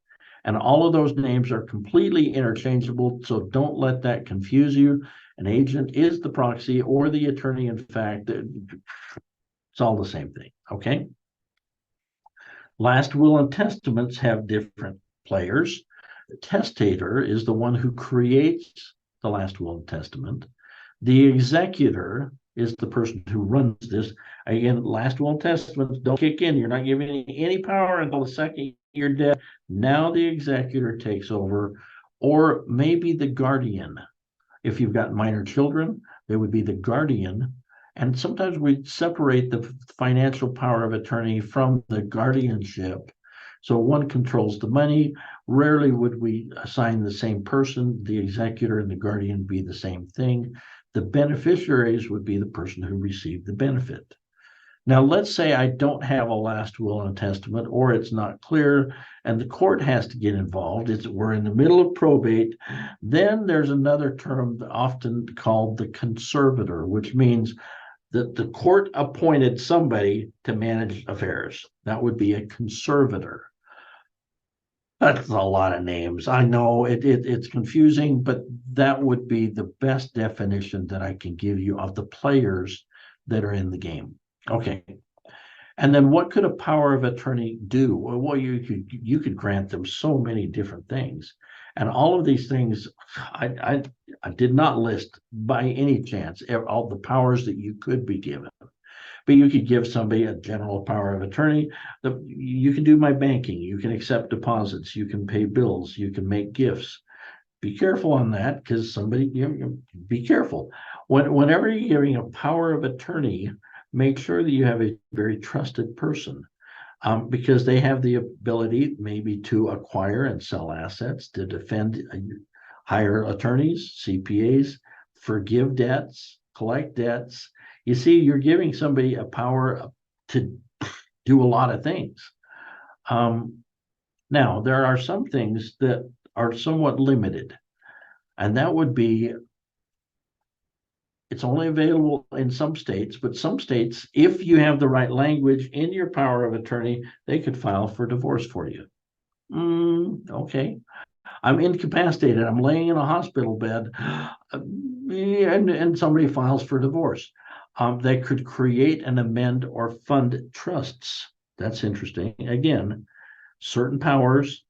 And all of those names are completely interchangeable, so don't let that confuse you. An agent is the proxy or the attorney in fact. It's all the same thing, okay? Last will and testaments have different players. The testator is the one who creates the last will and testament. The executor is the person who runs this. Again, last will and testaments don't kick in. You're not giving any power until the second you're dead. Now the executor takes over, or maybe the guardian. If you've got minor children, they would be the guardian. And sometimes we separate the financial power of attorney from the guardianship. So one controls the money. Rarely would we assign the same person. The executor and the guardian be the same thing. The beneficiaries would be the person who received the benefit. Now, let's say I don't have a last will and testament, or it's not clear, and the court has to get involved. We're in the middle of probate. Then there's another term often called the conservator, which means that the court appointed somebody to manage affairs. That would be a conservator. That's a lot of names. I know it's confusing, but that would be the best definition that I can give you of the players that are in the game. Okay. And then what could a power of attorney do? Well, you could grant them so many different things. And all of these things, I did not list by any chance all the powers that you could be given. But you could give somebody a general power of attorney. You can do my banking. You can accept deposits. You can pay bills. You can make gifts. Be careful on that, because somebody, be careful. Whenever you're giving a power of attorney, make sure that you have a very trusted person, because they have the ability maybe to acquire and sell assets, to defend, hire attorneys, CPAs, forgive debts, collect debts. You see, you're giving somebody a power to do a lot of things. Now, there are some things that are somewhat limited, and that would be It's only available in some states, but some states, if you have the right language in your power of attorney, they could file for divorce for you. Okay. I'm incapacitated. I'm laying in a hospital bed, and somebody files for divorce. They could create and amend or fund trusts. That's interesting. Again, certain powers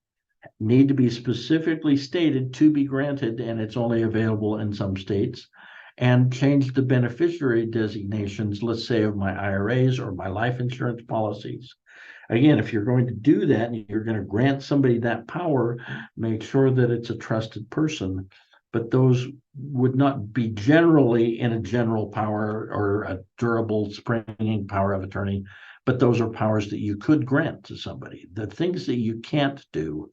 need to be specifically stated to be granted, and it's only available in some states. And change the beneficiary designations, let's say, of my IRAs or my life insurance policies. Again, if you're going to do that and you're going to grant somebody that power, make sure that it's a trusted person. But those would not be generally in a general power or a durable springing power of attorney, but those are powers that you could grant to somebody. The things that you can't do,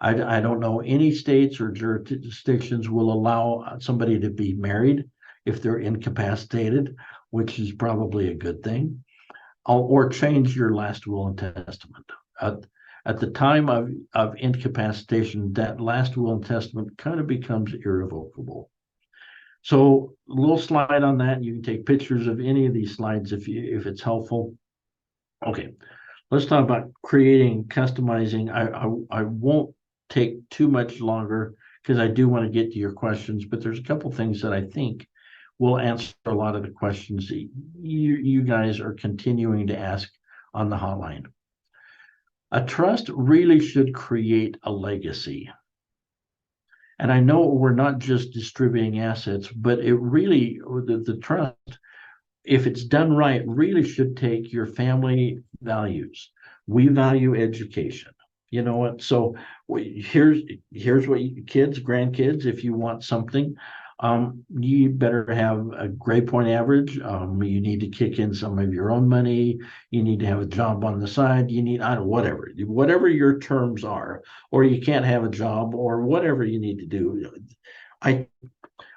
I don't know any states or jurisdictions will allow somebody to be married if they're incapacitated, which is probably a good thing, or change your last will and testament. At the time of incapacitation, that last will and testament kind of becomes irrevocable. So a little slide on that. You can take pictures of any of these slides if it's helpful. Okay, let's talk about creating, customizing. I won't take too much longer because I do want to get to your questions, but there's a couple things that I think will answer a lot of the questions that you guys are continuing to ask on the hotline. A trust really should create a legacy. And I know we're not just distributing assets, but it really, the trust, if it's done right, really should take your family values. We value education. You know what? So here's what kids, grandkids, if you want something, you better have a grade point average. You need to kick in some of your own money. You need to have a job on the side. You need, I don't know, whatever your terms are, or you can't have a job or whatever you need to do.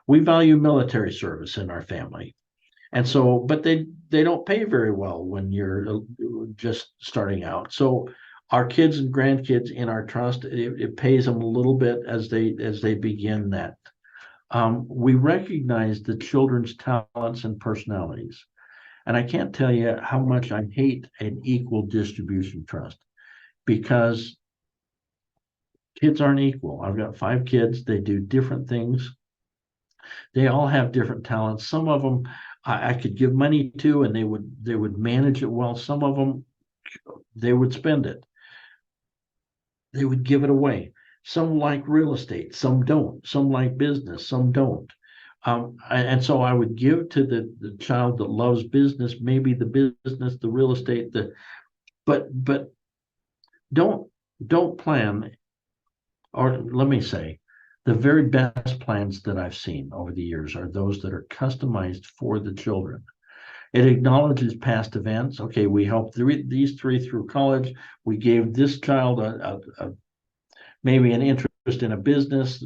We value military service in our family. And so, but they don't pay very well when you're just starting out. So our kids and grandkids in our trust, it pays them a little bit as they begin that. We recognize the children's talents and personalities. And I can't tell you how much I hate an equal distribution trust, because kids aren't equal. I've got 5 kids. They do different things. They all have different talents. Some of them I could give money to and they would manage it well. Some of them, they would spend it. They would give it away. Some like real estate, some don't. Some like business, some don't. And so I would give to the child that loves business, maybe the business, the real estate, but don't plan, or let me say, the very best plans that I've seen over the years are those that are customized for the children. It acknowledges past events. Okay, we helped these 3 through college. We gave this child maybe an interest in a business.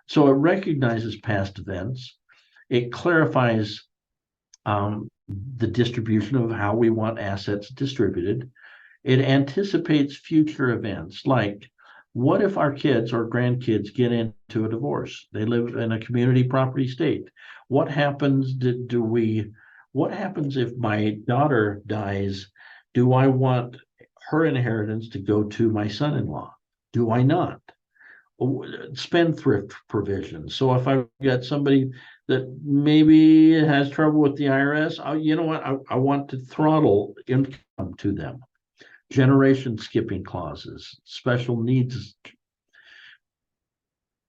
So it recognizes past events. It clarifies the distribution of how we want assets distributed. It anticipates future events, like what if our kids or grandkids get into a divorce? They live in a community property state. What happens? What happens if my daughter dies? Do I want her inheritance to go to my son-in-law? Do I not? Spendthrift provisions. So if I've got somebody that maybe has trouble with the IRS, you know what? I want to throttle income to them. Generation skipping clauses, special needs.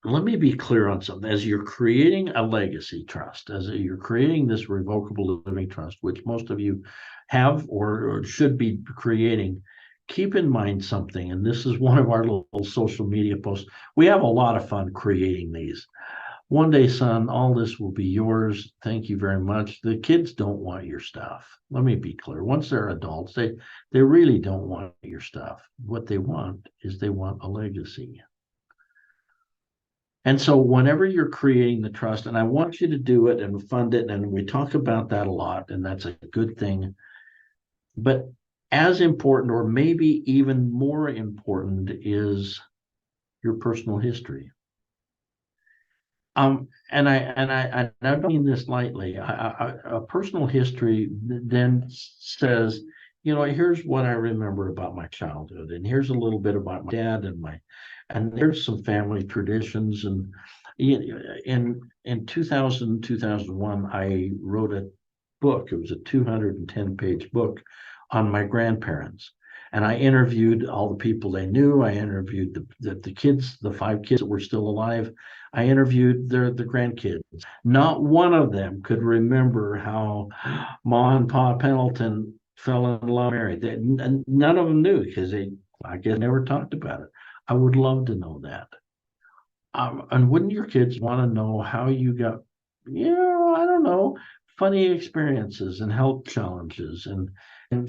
Let me be clear on something. As you're creating a legacy trust, as you're creating this revocable living trust, which most of you have or should be creating, keep in mind something, and this is one of our little social media posts. We have a lot of fun creating these. One day, son, all this will be yours. Thank you very much. The kids don't want your stuff. Let me be clear. Once they're adults, they really don't want your stuff. What they want is they want a legacy. And so whenever you're creating the trust, and I want you to do it and fund it, and we talk about that a lot, and that's a good thing. But as important, or maybe even more important, is your personal history. And I don't mean this lightly. A personal history then says, here's what I remember about my childhood, and here's a little bit about my dad and there's some family traditions. And in 2001, I wrote a book. It was a 210-page book on my grandparents. And I interviewed all the people they knew. I interviewed the kids, the 5 kids that were still alive. I interviewed the grandkids. Not one of them could remember how Ma and Pa Pendleton fell in love, married. None of them knew because I guess, never talked about it. I would love to know that. And wouldn't your kids want to know how you got, I don't know, funny experiences and health challenges and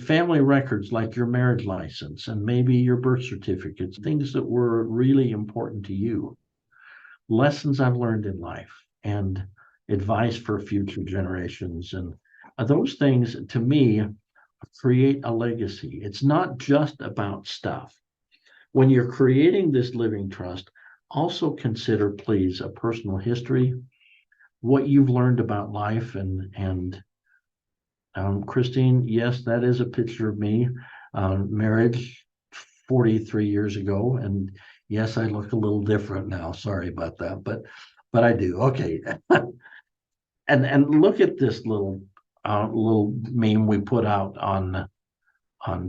family records like your marriage license and maybe your birth certificates, things that were really important to you, lessons I've learned in life, and advice for future generations. And those things, to me, create a legacy. It's not just about stuff. When you're creating this living trust, also consider, please, a personal history, what you've learned about life. And Christine, yes, that is a picture of me, marriage 43 years ago. And yes, I look a little different now. Sorry about that, but I do. Okay. And look at this little meme we put out on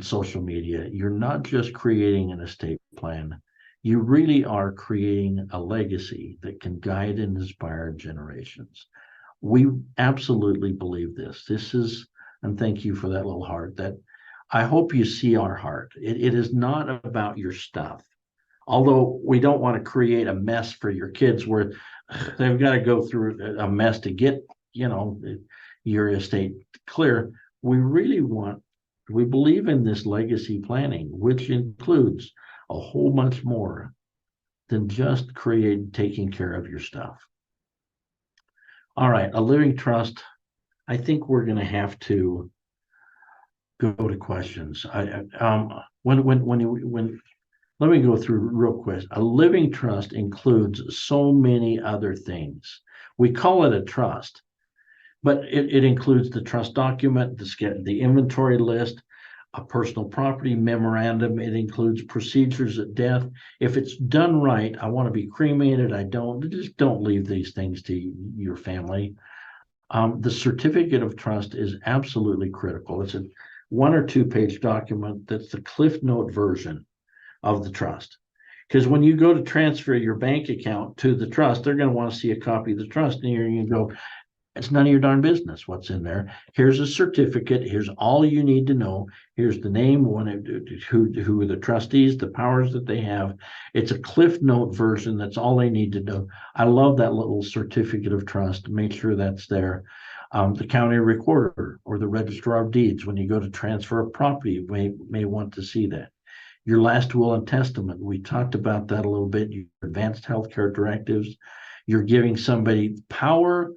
social media. You're not just creating an estate plan. You really are creating a legacy that can guide and inspire generations. We absolutely believe this. And thank you for that little heart. That I hope you see our heart. It is not about your stuff. Although we don't want to create a mess for your kids where they've got to go through a mess to get, your estate clear. We believe in this legacy planning, which includes a whole bunch more than just taking care of your stuff. All right, a living trust. I think we're going to have to go to questions. Let me go through real quick. A living trust includes so many other things. We call it a trust, but it includes the trust document, the inventory list, a personal property memorandum. It includes procedures at death. If it's done right, I want to be cremated. Just don't leave these things to your family. The certificate of trust is absolutely critical. It's a 1 or 2 page document that's the Cliff Note version of the trust. Because when you go to transfer your bank account to the trust, they're going to want to see a copy of the trust. And you're going to go, it's none of your darn business what's in there. Here's a certificate. Here's all you need to know. Here's the name, who are the trustees, the powers that they have. It's a Cliff Note version. That's all they need to know. I love that little certificate of trust. Make sure that's there. The county recorder or the registrar of deeds, when you go to transfer a property, may want to see that. Your last will and testament. We talked about that a little bit. Your advanced healthcare directives. You're giving somebody power.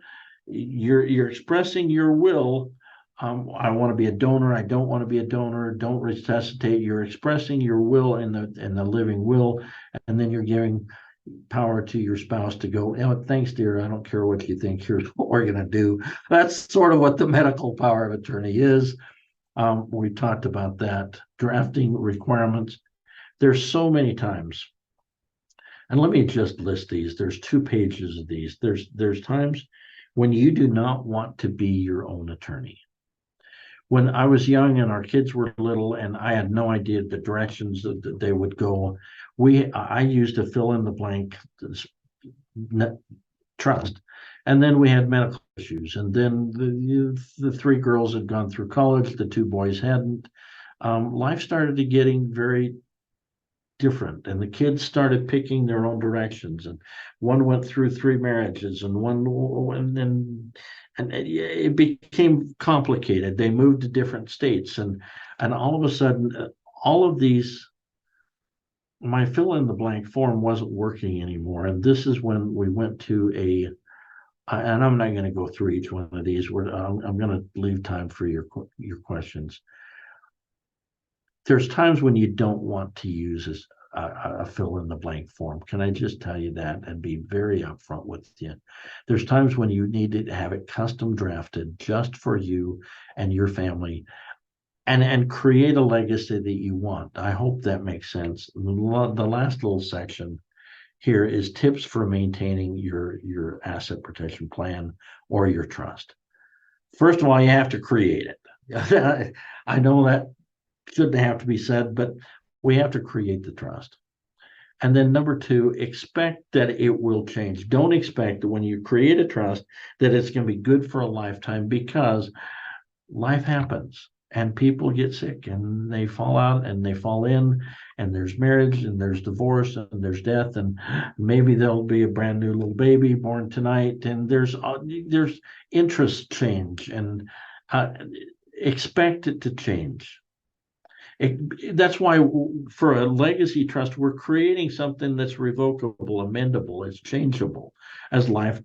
You're expressing your will. I want to be a donor. I don't want to be a donor. Don't resuscitate. You're expressing your will in the living will, and then you're giving power to your spouse to go, thanks, dear. I don't care what you think. Here's what we're going to do. That's sort of what the medical power of attorney is. We talked about that. Drafting requirements. There's so many times. And let me just list these. There's 2 pages of these. There's times when you do not want to be your own attorney. When I was young and our kids were little and I had no idea the directions that they would go, I used to fill in the blank trust. And then we had medical issues. And then the 3 girls had gone through college, the 2 boys hadn't. Life started to getting very different, and the kids started picking their own directions, and one went through 3 marriages, and it became complicated. They moved to different states, and all of a sudden, all of these, my fill in the blank form wasn't working anymore. And this is when we went to and I'm not going to go through each one of these. I'm going to leave time for your questions. There's times when you don't want to use a fill in the blank form. Can I just tell you that and be very upfront with you? There's times when you need to have it custom drafted just for you and your family, and create a legacy that you want. I hope that makes sense. The last little section here is tips for maintaining your asset protection plan or your trust. First of all, you have to create it. I know that shouldn't have to be said, but we have to create the trust. And then number two, expect that it will change. Don't expect that when you create a trust that it's going to be good for a lifetime, because life happens and people get sick and they fall out and they fall in, and there's marriage and there's divorce and there's death, and maybe there'll be a brand new little baby born tonight, and there's interest change, and expect it to change. That's why for a legacy trust, we're creating something that's revocable, amendable, it's changeable as life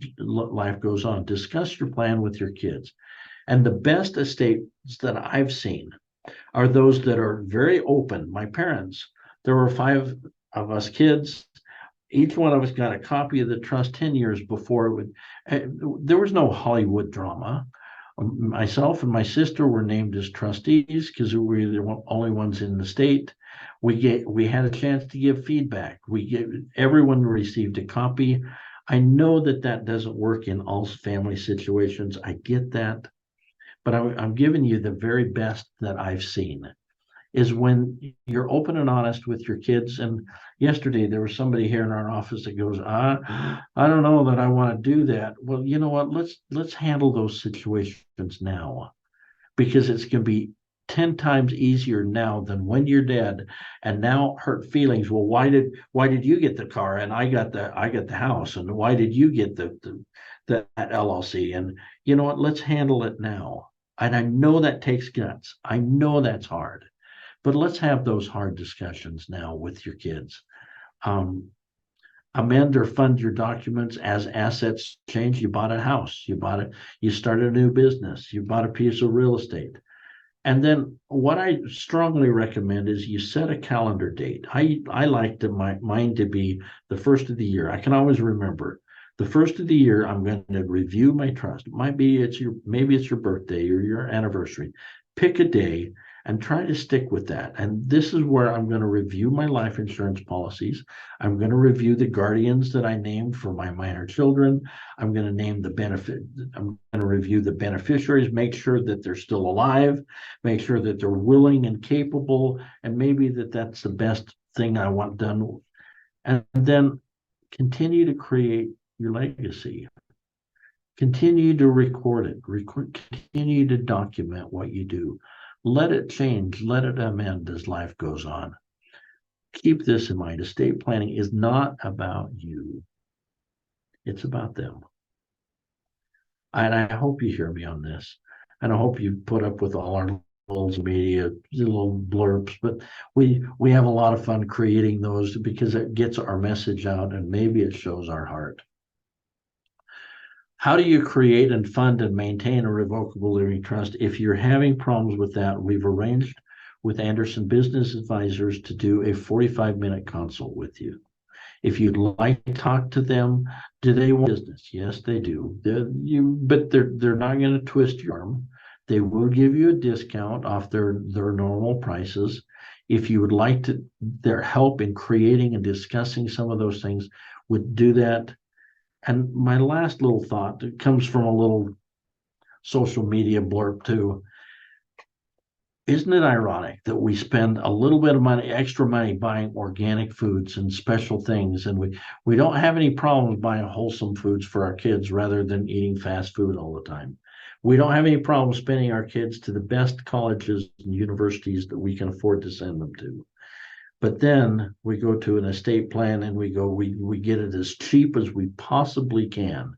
goes on. Discuss your plan with your kids. And the best estates that I've seen are those that are very open. My parents, there were 5 of us kids. Each one of us got a copy of the trust 10 years before it would. There was no Hollywood drama. Myself and my sister were named as trustees because we were the only ones in the state. We had a chance to give feedback. Everyone received a copy. I know that doesn't work in all family situations. I get that. But I'm giving you the very best that I've seen, is when you're open and honest with your kids. And yesterday there was somebody here in our office that goes, I don't know that I want to do that. Well, you know what? Let's handle those situations now, because it's going to be 10 times easier now than when you're dead. And now hurt feelings. Well, why did you get the car and I got the house, and why did you get that LLC? And you know what? Let's handle it now. And I know that takes guts. I know that's hard, but let's have those hard discussions now with your kids. Amend or fund your documents as assets change. You bought a house, you started a new business, you bought a piece of real estate. And then what I strongly recommend is you set a calendar date. I like mine to be the first of the year. I can always remember. The first of the year, I'm going to review my trust. Maybe it's your birthday or your anniversary. Pick a day and try to stick with that. And this is where I'm going to review my life insurance policies. I'm going to review the guardians that I named for my minor children. I'm going to name the benefit. I'm going to review the beneficiaries, make sure that they're still alive, make sure that they're willing and capable, and maybe that's the best thing I want done. And then continue to create your legacy. Continue to record it. Continue to document what you do. Let it change. Let it amend as life goes on. Keep this in mind. Estate planning is not about you. It's about them. And I hope you hear me on this. And I hope you put up with all our little media, little blurbs, but we have a lot of fun creating those because it gets our message out and maybe it shows our heart. How do you create and fund and maintain a revocable living trust? If you're having problems with that, we've arranged with Anderson Business Advisors to do a 45-minute consult with you. If you'd like to talk to them, do they want business? Yes, they do. But they're not going to twist your arm. They will give you a discount off their normal prices. If you would like their help in creating and discussing some of those things, would do that. And my last little thought, it comes from a little social media blurb too. Isn't it ironic that we spend a little bit of money, extra money, buying organic foods and special things, and we don't have any problems buying wholesome foods for our kids rather than eating fast food all the time. We don't have any problem spending our kids to the best colleges and universities that we can afford to send them to. But then we go to an estate plan and we get it as cheap as we possibly can.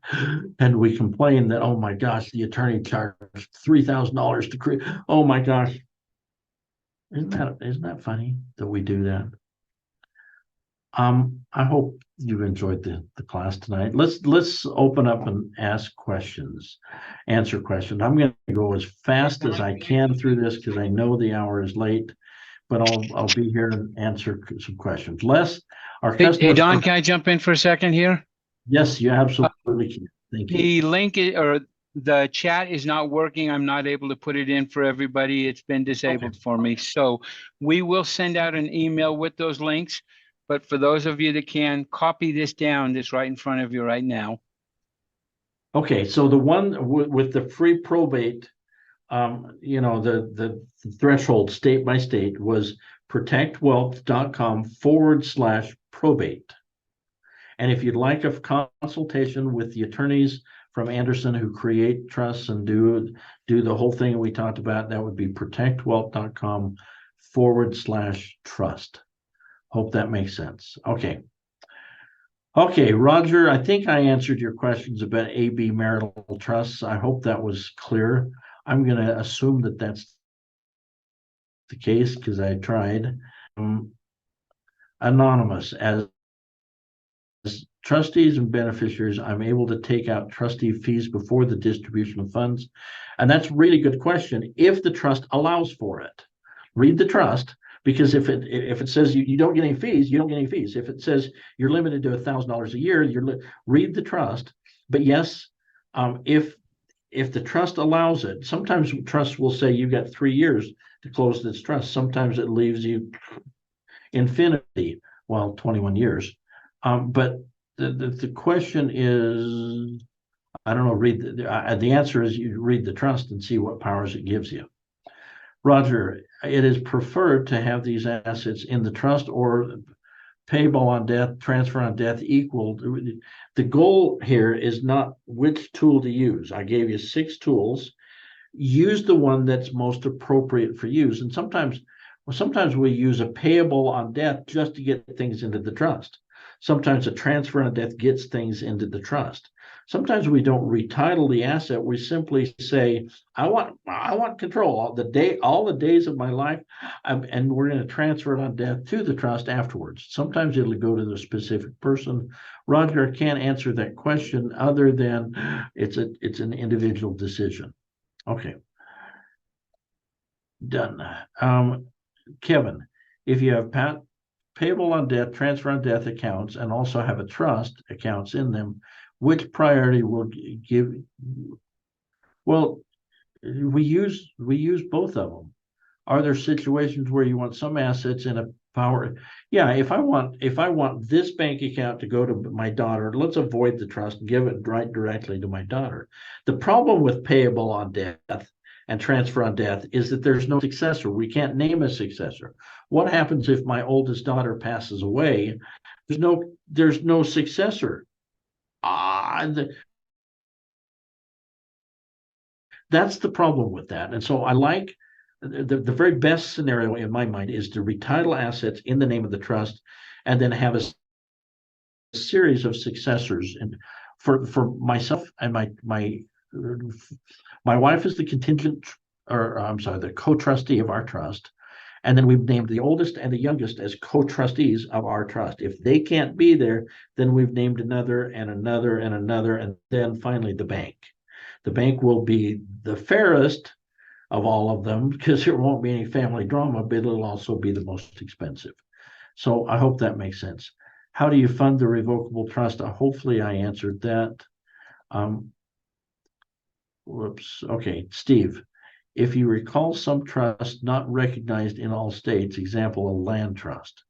And we complain that, oh my gosh, the attorney charged $3,000 to create. Oh my gosh. Isn't that funny that we do that? I hope you've enjoyed the class tonight. Let's open up and answer questions. I'm going to go as fast as I can through this because I know the hour is late. but I'll be here and answer some questions. Les, our Hey, customers. Don, can I jump in for a second here? Yes, you absolutely can. Thank you. The link or the chat is not working. I'm not able to put it in for everybody. It's been disabled for me. So we will send out an email with those links. But for those of you that can, copy this down. That's right in front of you right now. Okay, so the one with the free probate, the threshold state by state was protectwealth.com/probate. And if you'd like a consultation with the attorneys from Anderson who create trusts and do the whole thing we talked about, that would be protectwealth.com/trust. Hope that makes sense. Okay. Okay, Roger, I think I answered your questions about AB marital trusts. I hope that was clear. I'm going to assume that that's the case because I tried. Anonymous, as trustees and beneficiaries, I'm able to take out trustee fees before the distribution of funds. And that's a really good question. If the trust allows for it, read the trust, because if it says you don't get any fees, you don't get any fees. If it says you're limited to $1,000 a year, read the trust. But yes, if the trust allows it, sometimes trusts will say you've got 3 years to close this trust. Sometimes it leaves you infinity, well, 21 years. But the question is, I don't know, the answer is you read the trust and see what powers it gives you. Roger, it is preferred to have these assets in the trust or payable on death, transfer on death equal. The goal here is not which tool to use. I gave you 6 tools. Use the one that's most appropriate for use. And sometimes we use a payable on death just to get things into the trust. Sometimes a transfer on death gets things into the trust. Sometimes we don't retitle the asset. We simply say, I want control all the days of my life, and we're going to transfer it on death to the trust afterwards. Sometimes it'll go to the specific person. Roger, I can't answer that question other than it's an individual decision. Okay. Done. Kevin, if you have payable on death, transfer on death accounts, and also have a trust accounts in them, which priority will give? Well, we use both of them. Are there situations where you want some assets in a power? Yeah, if I want this bank account to go to my daughter, let's avoid the trust and give it right directly to my daughter. The problem with payable on death and transfer on death is that there's no successor. We can't name a successor. What happens if my oldest daughter passes away? There's no successor. That's the problem with that. And so I like the very best scenario in my mind is to retitle assets in the name of the trust and then have a series of successors. And for myself and my wife is the the co-trustee of our trust. And then we've named the oldest and the youngest as co-trustees of our trust. If they can't be there, then we've named another and another and another, and then finally the bank. The bank will be the fairest of all of them because there won't be any family drama, but it'll also be the most expensive. So I hope that makes sense. How do you fund the revocable trust? Hopefully I answered that. Whoops. Okay, Steve. If you recall some trust not recognized in all states, example, a land trust,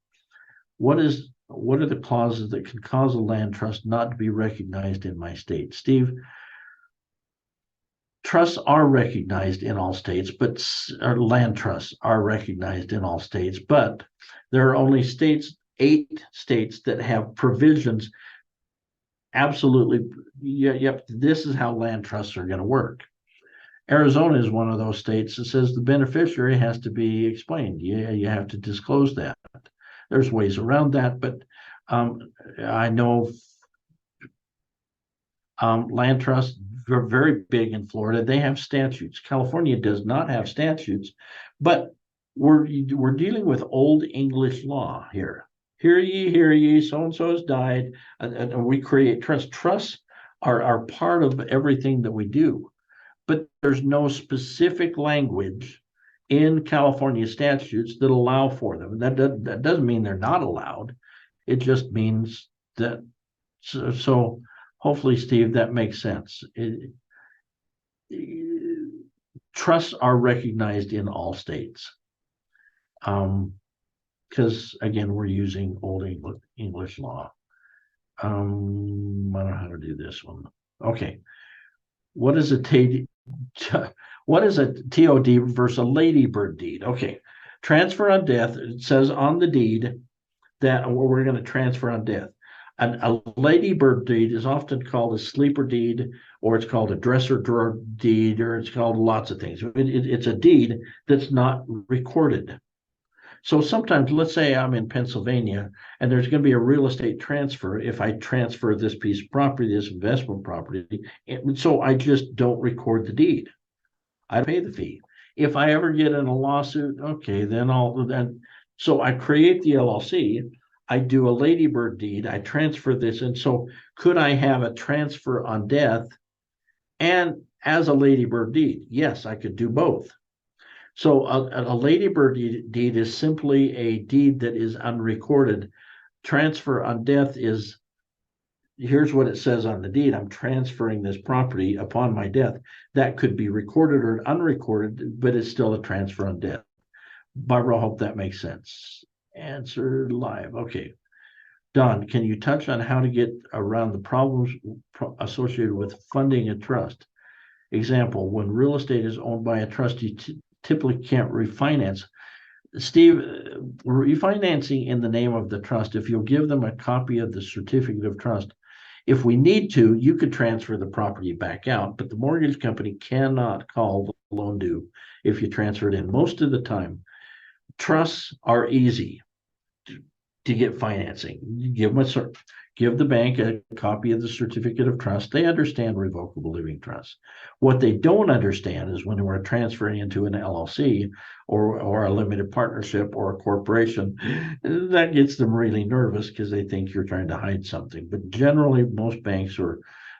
what are the clauses that can cause a land trust not to be recognized in my state? Steve, trusts are recognized in all states, but land trusts are recognized in all states, but there are only 8 states that have provisions. Absolutely. Yep. This is how land trusts are going to work. Arizona is one of those states that says the beneficiary has to be explained. Yeah, you have to disclose that. There's ways around that, but I know land trusts are very big in Florida. They have statutes. California does not have statutes, but we're dealing with old English law here. Hear ye, so-and-so has died, and we create trusts. Trusts are part of everything that we do. But there's no specific language in California statutes that allow for them. That doesn't mean they're not allowed. It just means that, so hopefully, Steve, that makes sense. Trusts are recognized in all states. Because again, we're using Old English law. I don't know how to do this one. Okay. What is a TOD versus a ladybird deed? Okay. Transfer on death. It says on the deed that we're going to transfer on death. And a ladybird deed is often called a sleeper deed, or it's called a dresser drawer deed, or it's called lots of things. It's a deed that's not recorded. So sometimes, let's say I'm in Pennsylvania and there's going to be a real estate transfer. If I transfer this piece of property, this investment property, so I just don't record the deed. I pay the fee. If I ever get in a lawsuit, okay, then so I create the LLC. I do a ladybird deed. I transfer this. And so could I have a transfer on death and as a ladybird deed? Yes, I could do both. So a ladybird deed is simply a deed that is unrecorded. Transfer on death is, here's what it says on the deed. I'm transferring this property upon my death. That could be recorded or unrecorded, but it's still a transfer on death. Barbara, I hope that makes sense. Answer live. Okay. Don, can you touch on how to get around the problems associated with funding a trust? Example, when real estate is owned by a trustee, typically can't refinance. Steve, refinancing in the name of the trust, if you'll give them a copy of the certificate of trust, if we need to, you could transfer the property back out, but the mortgage company cannot call the loan due if you transfer it in. Most of the time, trusts are easy to get financing. You give the bank a copy of the certificate of trust. They understand revocable living trust. What they don't understand is when we're transferring into an LLC or a limited partnership or a corporation, that gets them really nervous because they think you're trying to hide something. But generally, most banks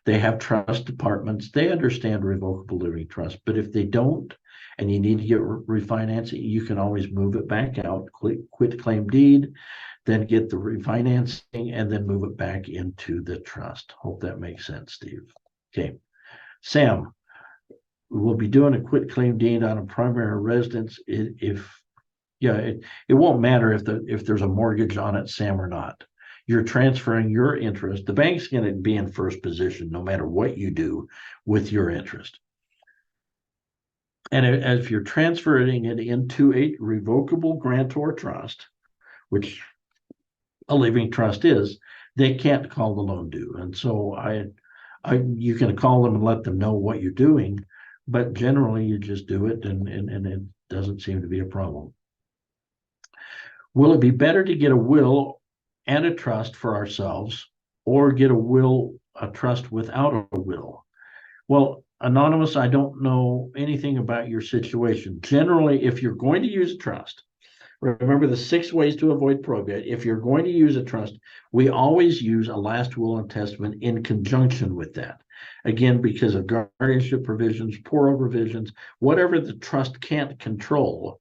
they have trust departments. They understand revocable living trust. But if they don't, and you need to get refinancing, you can always move it back out, quit claim deed, then get the refinancing, and then move it back into the trust. Hope that makes sense, Steve. Okay. Sam, we'll be doing a quit claim deed on a primary residence it won't matter if there's a mortgage on it, Sam, or not. You're transferring your interest. The bank's going to be in first position no matter what you do with your interest. And if you're transferring it into a revocable grantor trust, which a living trust is, they can't call the loan due. And so you can call them and let them know what you're doing, but generally you just do it and it doesn't seem to be a problem. Will it be better to get a will and a trust for ourselves or get a trust without a will? Well, Anonymous, I don't know anything about your situation. Generally, if you're going to use a trust, remember the 6 ways to avoid probate. If you're going to use a trust, we always use a last will and testament in conjunction with that. Again, because of guardianship provisions, pour-over provisions, whatever the trust can't control,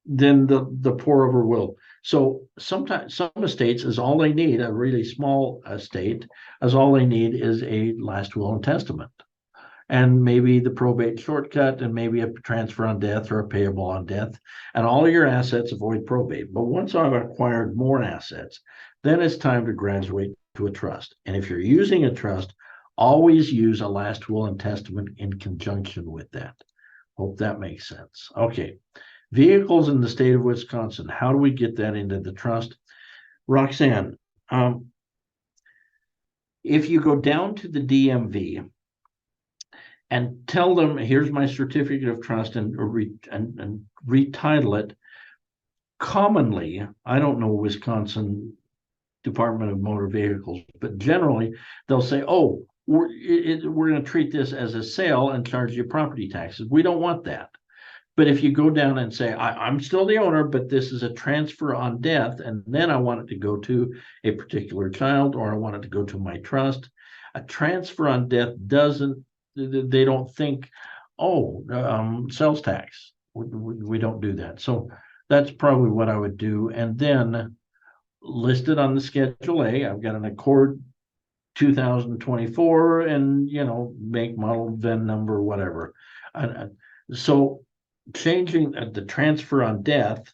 then the pour-over will. So sometimes some estates is all they need, a really small estate, as all they need is a last will and testament. And maybe the probate shortcut, and maybe a transfer on death or a payable on death, and all of your assets avoid probate. But once I've acquired more assets, then it's time to graduate to a trust. And if you're using a trust, always use a last will and testament in conjunction with that. Hope that makes sense. Okay. Vehicles in the state of Wisconsin. How do we get that into the trust? Roxanne, if you go down to the DMV and tell them, here's my certificate of trust, and retitle it. Commonly, I don't know Wisconsin Department of Motor Vehicles, but generally they'll say, oh, we're going to treat this as a sale and charge you property taxes. We don't want that. But if you go down and say, I'm still the owner, but this is a transfer on death, and then I want it to go to a particular child, or I want it to go to my trust, a transfer on death they don't think sales tax. We don't do that. So that's probably what I would do. And then listed on the Schedule A, I've got an Accord 2024 and, make, model, VIN number, whatever. So changing the transfer on death,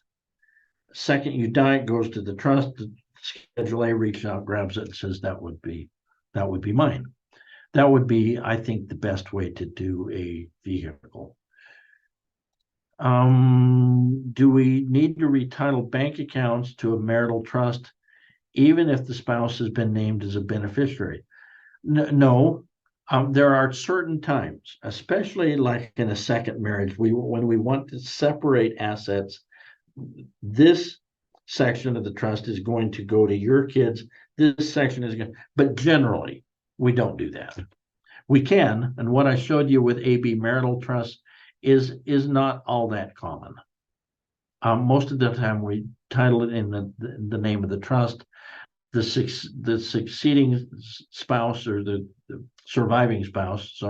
second you die, it goes to the trust. The Schedule A reaches out, grabs it, and says that would be mine. That would be, I think, the best way to do a vehicle. Do we need to retitle bank accounts to a marital trust, even if the spouse has been named as a beneficiary? No. There are certain times, especially like in a second marriage, when we want to separate assets, this section of the trust is going to go to your kids. This section is going, but generally we don't do that. We can, and what I showed you with AB marital trust is not all that common. Most of the time we title it in the name of the trust. The succeeding spouse, or the surviving spouse,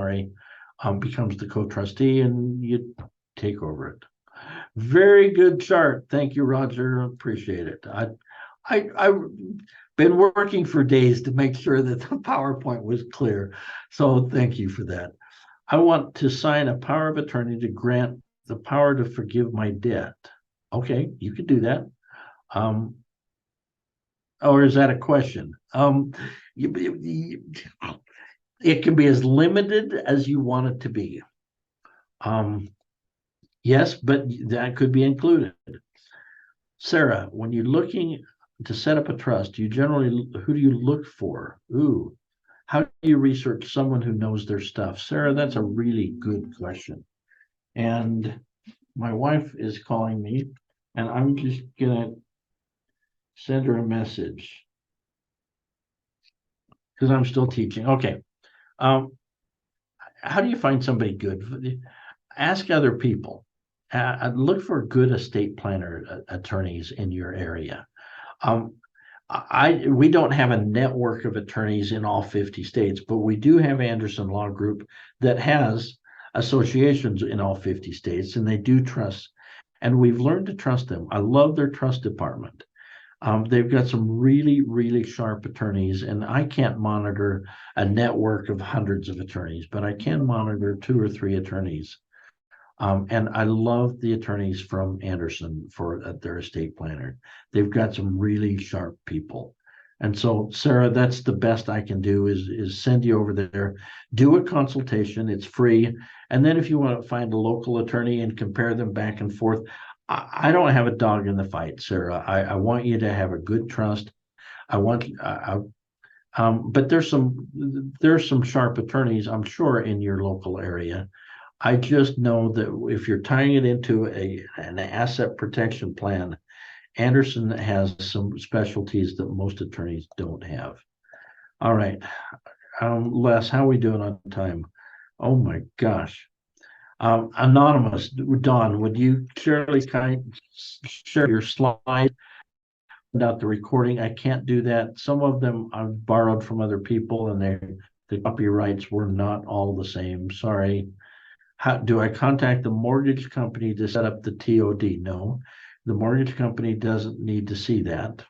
becomes the co-trustee, and you take over it. Very good chart. Thank you, Roger. Appreciate it. I've been working for days to make sure that the PowerPoint was clear. So thank you for that. I want to sign a power of attorney to grant the power to forgive my debt. Okay, you could do that. Or is that a question? It can be as limited as you want it to be. Yes, but that could be included. Sarah, when you're looking to set up a trust, who do you look for? How do you research someone who knows their stuff? Sarah, that's a really good question. And my wife is calling me, and I'm just gonna send her a message because I'm still teaching. Okay. How do you find somebody good? Ask other people. Look for good estate planner attorneys in your area. We don't have a network of attorneys in all 50 states, but we do have Anderson Law Group that has associations in all 50 states, and they do trust, and we've learned to trust them. I love their trust department. They've got some really, really sharp attorneys, and I can't monitor a network of hundreds of attorneys, but I can monitor 2 or 3 attorneys. And I love the attorneys from Anderson for their estate planner. They've got some really sharp people. And so, Sarah, that's the best I can do is send you over there, do a consultation. It's free. And then if you want to find a local attorney and compare them back and forth, I don't have a dog in the fight, Sarah. I want you to have a good trust. But there's some sharp attorneys, I'm sure, in your local area. I just know that if you're tying it into an asset protection plan, Anderson has some specialties that most attorneys don't have. All right. Les, how are we doing on time? Oh my gosh. Anonymous, Don, would you share your slide about the recording? I can't do that. Some of them I've borrowed from other people, and the copyrights were not all the same. Sorry. How do I contact the mortgage company to set up the TOD? No, the mortgage company doesn't need to see that.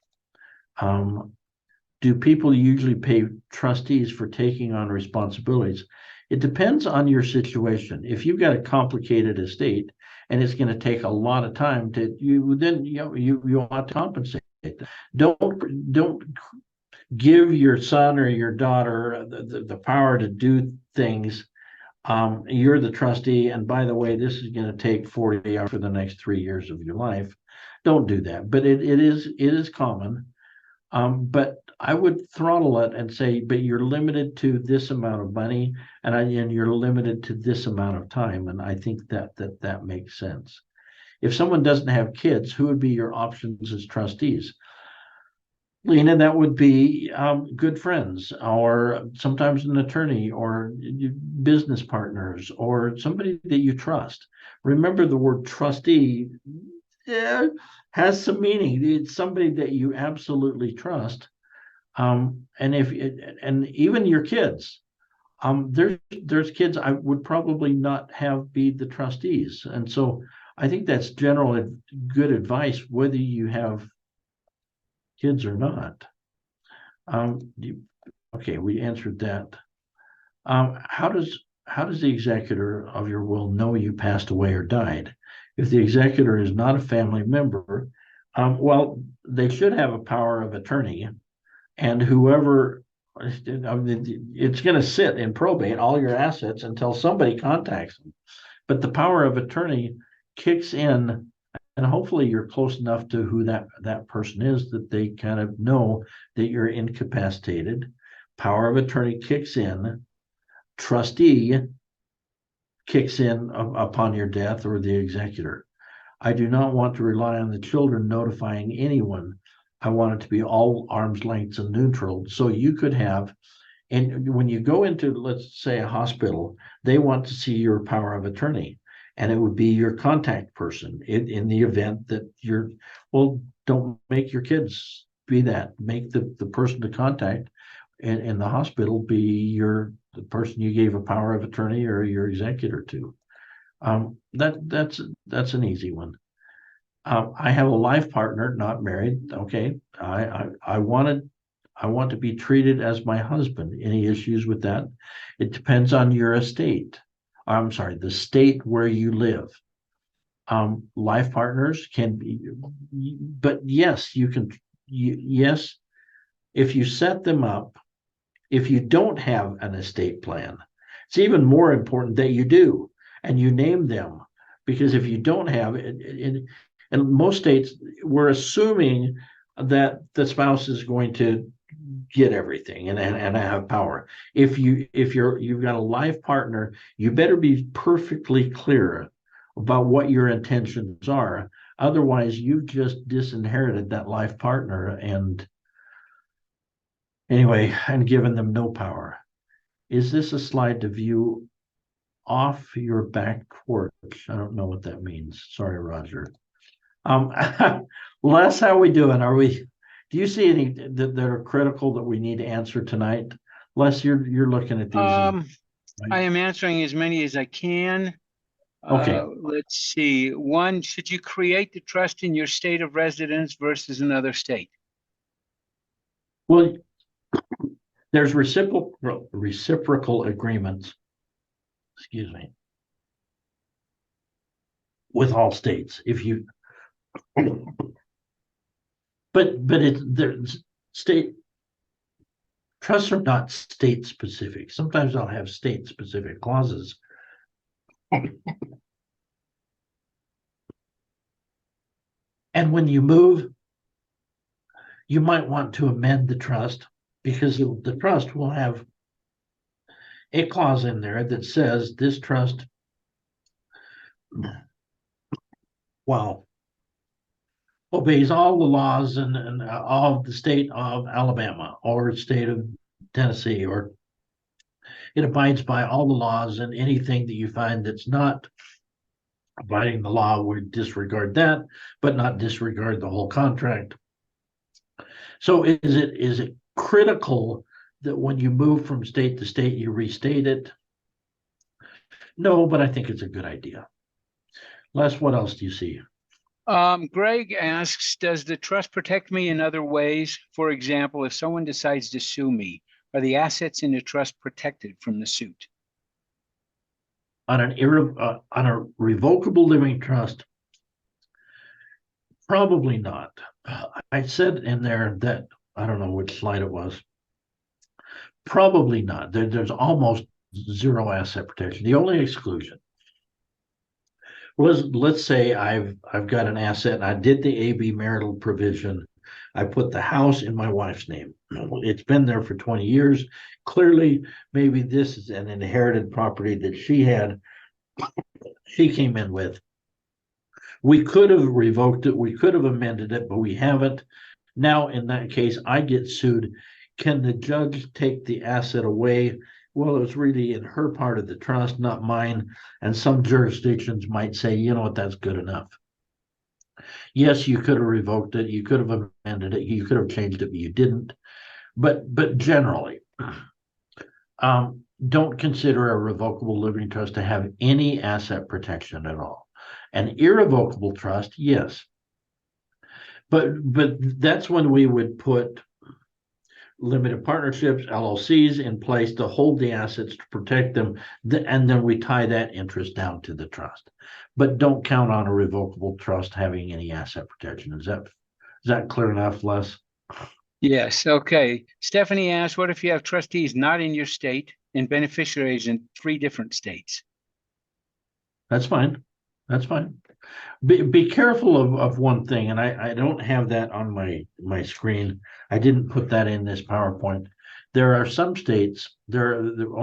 Do people usually pay trustees for taking on responsibilities? It depends on your situation. If you've got a complicated estate and it's going to take a lot of time you want to compensate. Don't give your son or your daughter the power to do things. You're the trustee, and by the way, this is going to take 40 hours for the next 3 years of your life. Don't do that. But it is common. But I would throttle it and say, but you're limited to this amount of money, and you're limited to this amount of time. And I think that makes sense. If someone doesn't have kids, who would be your options as trustees? Lena, that would be good friends, or sometimes an attorney, or business partners, or somebody that you trust. Remember, the word trustee has some meaning. It's somebody that you absolutely trust. And even your kids, There's kids I would probably not have be the trustees. And so I think that's general good advice, whether you have kids or not. Okay, we answered that. How does the executor of your will know you passed away or died? If the executor is not a family member, well, they should have a power of attorney, and whoever, it's going to sit in probate, all your assets, until somebody contacts them. But the power of attorney kicks in, and hopefully you're close enough to who that person is that they kind of know that you're incapacitated. Power of attorney kicks in. Trustee kicks in upon your death, or the executor. I do not want to rely on the children notifying anyone. I want it to be all arm's lengths and neutral. So you could have, and when you go into, let's say, a hospital, they want to see your power of attorney, and it would be your contact person in the event that well, don't make your kids be that. Make the person to contact in the hospital be the person you gave a power of attorney or your executor to. That's an easy one. I have a life partner, not married. Okay, I want to be treated as my husband. Any issues with that? It depends on your estate. I'm sorry, the state where you live. Life partners can be, but yes, you can. Yes, if you set them up. If you don't have an estate plan, it's even more important that you do, and you name them, because if you don't have it, in most states, we're assuming that the spouse is going to get everything and have power. If you've got a life partner, you better be perfectly clear about what your intentions are. Otherwise, you've just disinherited that life partner and given them no power. Is this a slide to view off your back porch? I don't know what that means. Sorry, Roger. Les, how are we doing? Do you see any that are critical that we need to answer tonight? Les, you're looking at these. I am answering as many as I can. Okay. Let's see. One, should you create the trust in your state of residence versus another state? Well, there's reciprocal agreements, excuse me, with all states. If you, but there's state trusts are not state specific. Sometimes I'll have state specific clauses. And when you move, you might want to amend the trust, because the trust will have a clause in there that says this trust, well, obeys all the laws and all of the state of Alabama or state of Tennessee, or it abides by all the laws, and anything that you find that's not abiding the law, we disregard that, but not disregard the whole contract. So is it critical that when you move from state to state, you restate it? No, but I think it's a good idea. Les, what else do you see? Greg asks, does the trust protect me in other ways? For example, if someone decides to sue me, are the assets in the trust protected from the suit? On a revocable living trust, probably not. I said in there that, I don't know which slide it was, probably not. There's almost zero asset protection. The only exclusion was, let's say I've got an asset and I did the AB marital provision. I put the house in my wife's name. It's been there for 20 years. Clearly, maybe this is an inherited property that she came in with. We could have revoked it, we could have amended it, but we haven't. Now, in that case, I get sued. Can the judge take the asset away? Well, it's really in her part of the trust, not mine. And some jurisdictions might say, you know what, that's good enough. Yes, you could have revoked it, you could have amended it, you could have changed it, but you didn't. But generally, don't consider a revocable living trust to have any asset protection at all. An irrevocable trust, yes. But that's when we would put limited partnerships, LLCs in place to hold the assets to protect them, and then we tie that interest down to the trust. But don't count on a revocable trust having any asset protection. Is that clear enough, Les? Yes, okay. Stephanie asked, what if you have trustees not in your state and beneficiaries in 3 different states? That's fine. That's fine. Be careful of one thing, and I don't have that on my screen. I didn't put that in this PowerPoint. There are some states, there are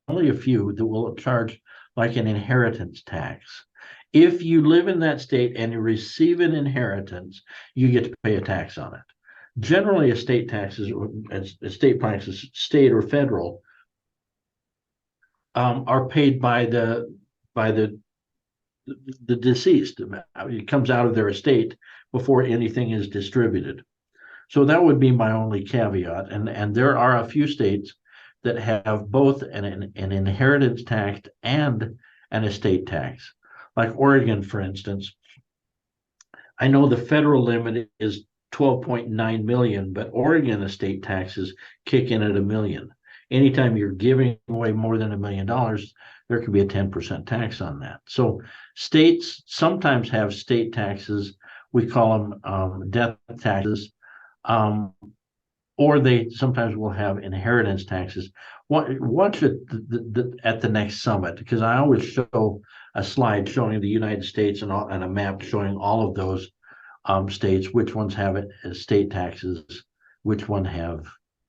only a few that will charge like an inheritance tax. If you live in that state and you receive an inheritance, you get to pay a tax on it. Generally, estate taxes, state or federal, are paid by the deceased. It comes out of their estate before anything is distributed. So that would be my only caveat. And there are a few states that have both an inheritance tax and an estate tax. Like Oregon, for instance. I know the federal limit is 12.9 million, but Oregon estate taxes kick in at $1 million. Anytime you're giving away more than $1 million, there could be a 10% tax on that. So states sometimes have state taxes. We call them death taxes, or they sometimes will have inheritance taxes. Watch it at the next summit, because I always show a slide showing the United States and a map showing all of those states, which ones have estate taxes, which one have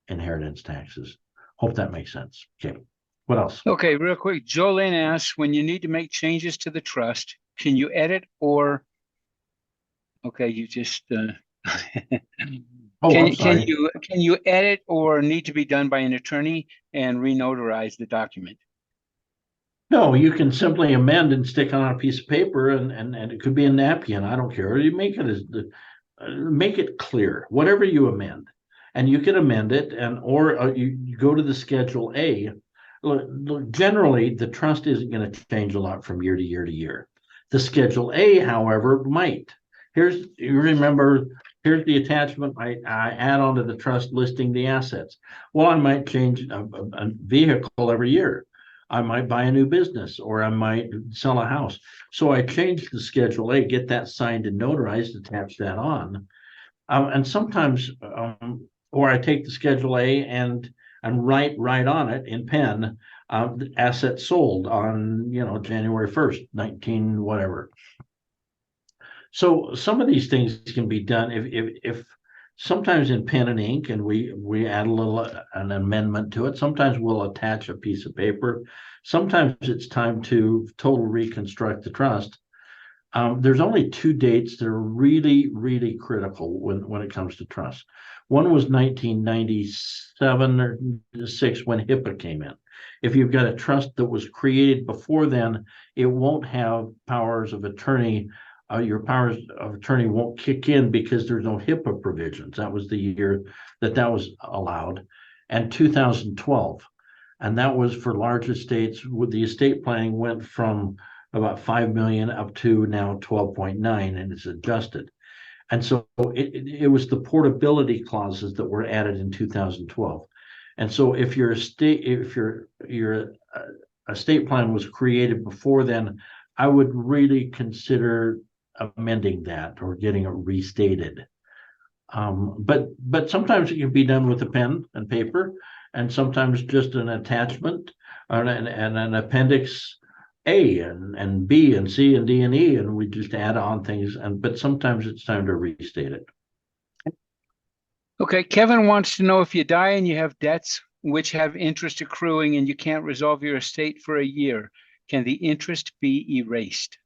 inheritance taxes. Hope that makes sense. Okay, what else? Okay, real quick. Jolene asks, when you need to make changes to the trust, can you edit or, okay, you just, Oh, I'm sorry. can you edit or need to be done by an attorney and renotarize the document? No, you can simply amend and stick on a piece of paper, and it could be a napkin. I don't care. You make it clear, whatever you amend, and you can amend it, or you go to the Schedule A. Look, generally, the trust isn't going to change a lot from year to year to year. The Schedule A, however, might. Here's the attachment I add onto the trust listing the assets. Well, I might change a vehicle every year. I might buy a new business, or I might sell a house. So I change the Schedule A, get that signed and notarized, attach that on. And sometimes, or I take the Schedule A and write on it in pen, assets sold on, January 1st, 19, whatever. So some of these things can be done if sometimes in pen and ink, and we add an amendment to it. Sometimes we'll attach a piece of paper. Sometimes it's time to total reconstruct the trust. There's only 2 dates that are really, really critical when it comes to trust. One was 1997 or 6 when HIPAA came in. If you've got a trust that was created before then, it won't have powers of attorney. Your powers of attorney won't kick in because there's no HIPAA provisions. That was the year that was allowed. And 2012. And that was for large estates. With the estate planning went from about 5 million up to now 12.9, and it's adjusted. And so it was the portability clauses that were added in 2012. And so if your estate plan was created before then, I would really consider amending that or getting it restated. But sometimes it can be done with a pen and paper, and sometimes just an attachment and an appendix A and B and C and D and E, and we just add on things. But sometimes it's time to restate it. Okay, Kevin wants to know, if you die and you have debts which have interest accruing and you can't resolve your estate for a year, can the interest be erased?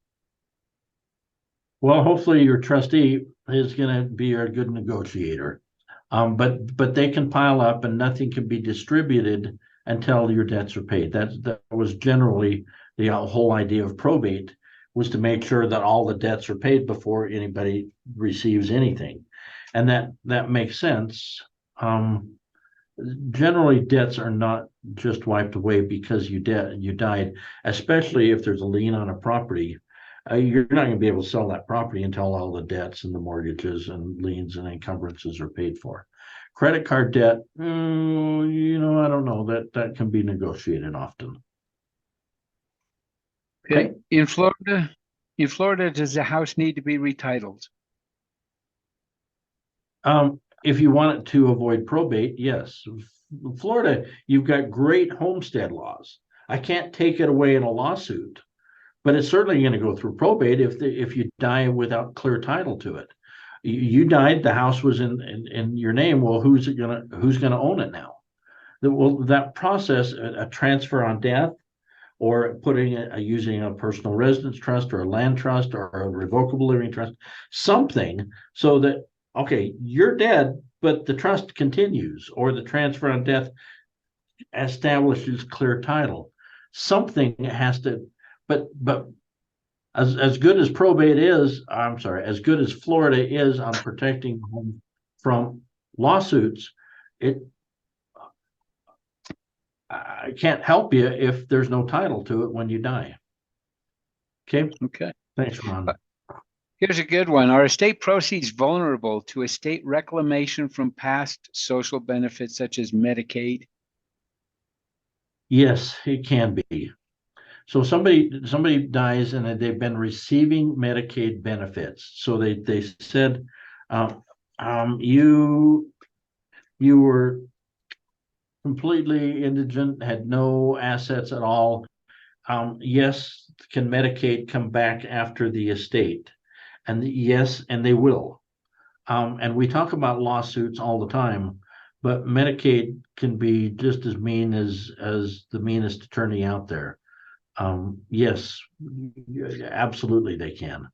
Well, hopefully your trustee is going to be a good negotiator. But they can pile up and nothing can be distributed until your debts are paid. That was generally the whole idea of probate, was to make sure that all the debts are paid before anybody receives anything. And that makes sense. generally debts are not just wiped away because you died, especially if there's a lien on a property. You're not going to be able to sell that property until all the debts and the mortgages and liens and encumbrances are paid for. Credit card debt, I don't know, that can be negotiated often. Okay. In Florida, does the house need to be retitled? If you want it to avoid probate, yes. Florida, you've got great homestead laws. I can't take it away in a lawsuit, but it's certainly going to go through probate if you die without clear title to it. You died, the house was in your name. Well, who's gonna own it now? That process, a transfer on death, or using a personal residence trust or a land trust or a revocable living trust, something so that, okay, you're dead, but the trust continues, or the transfer on death establishes clear title. Something has to, but as good as probate is, I'm sorry, as good as Florida is on protecting home from lawsuits, I can't help you if there's no title to it when you die. Okay. Okay. Thanks, Ron. Here's a good one. Are estate proceeds vulnerable to estate reclamation from past social benefits such as Medicaid? Yes, it can be. So somebody dies and they've been receiving Medicaid benefits. So they said, you were completely indigent, had no assets at all. Yes, can Medicaid come back after the estate? And yes, and they will. And we talk about lawsuits all the time, but Medicaid can be just as mean as the meanest attorney out there. Yes, absolutely they can.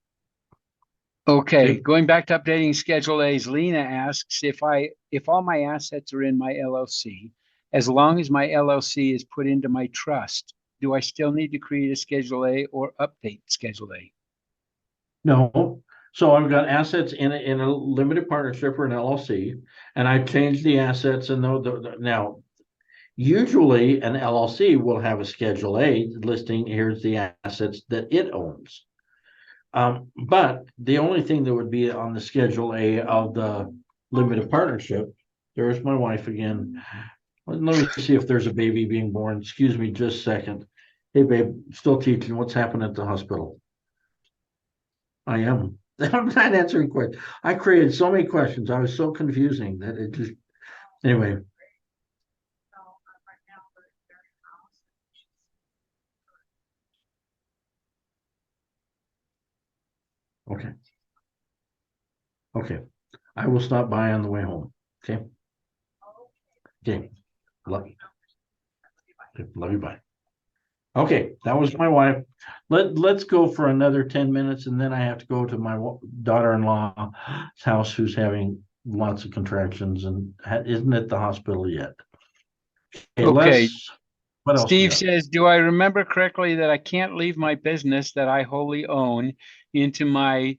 Okay, going back to updating Schedule A's, Lena asks if all my assets are in my LLC, as long as my LLC is put into my trust, do I still need to create a Schedule A or update Schedule A? No. So I've got assets in a limited partnership or an LLC, and I changed the assets. And now, usually an LLC will have a Schedule A listing. Here's the assets that it owns. But the only thing that would be on the Schedule A of the limited partnership, there's my wife again. Let me see if there's a baby being born. Excuse me just a second. Hey, babe, still teaching. What's happening at the hospital? I am. I'm not answering questions. I created so many questions. I was so confusing that it just, anyway. Okay. Okay. I will stop by on the way home. Okay. Okay. Love you. Love you. Bye. Okay. That was my wife. Let's go for another 10 minutes, and then I have to go to my daughter-in-law's house who's having lots of contractions and isn't at the hospital yet. Okay. What else? Steve says, do I remember correctly that I can't leave my business that I wholly own into my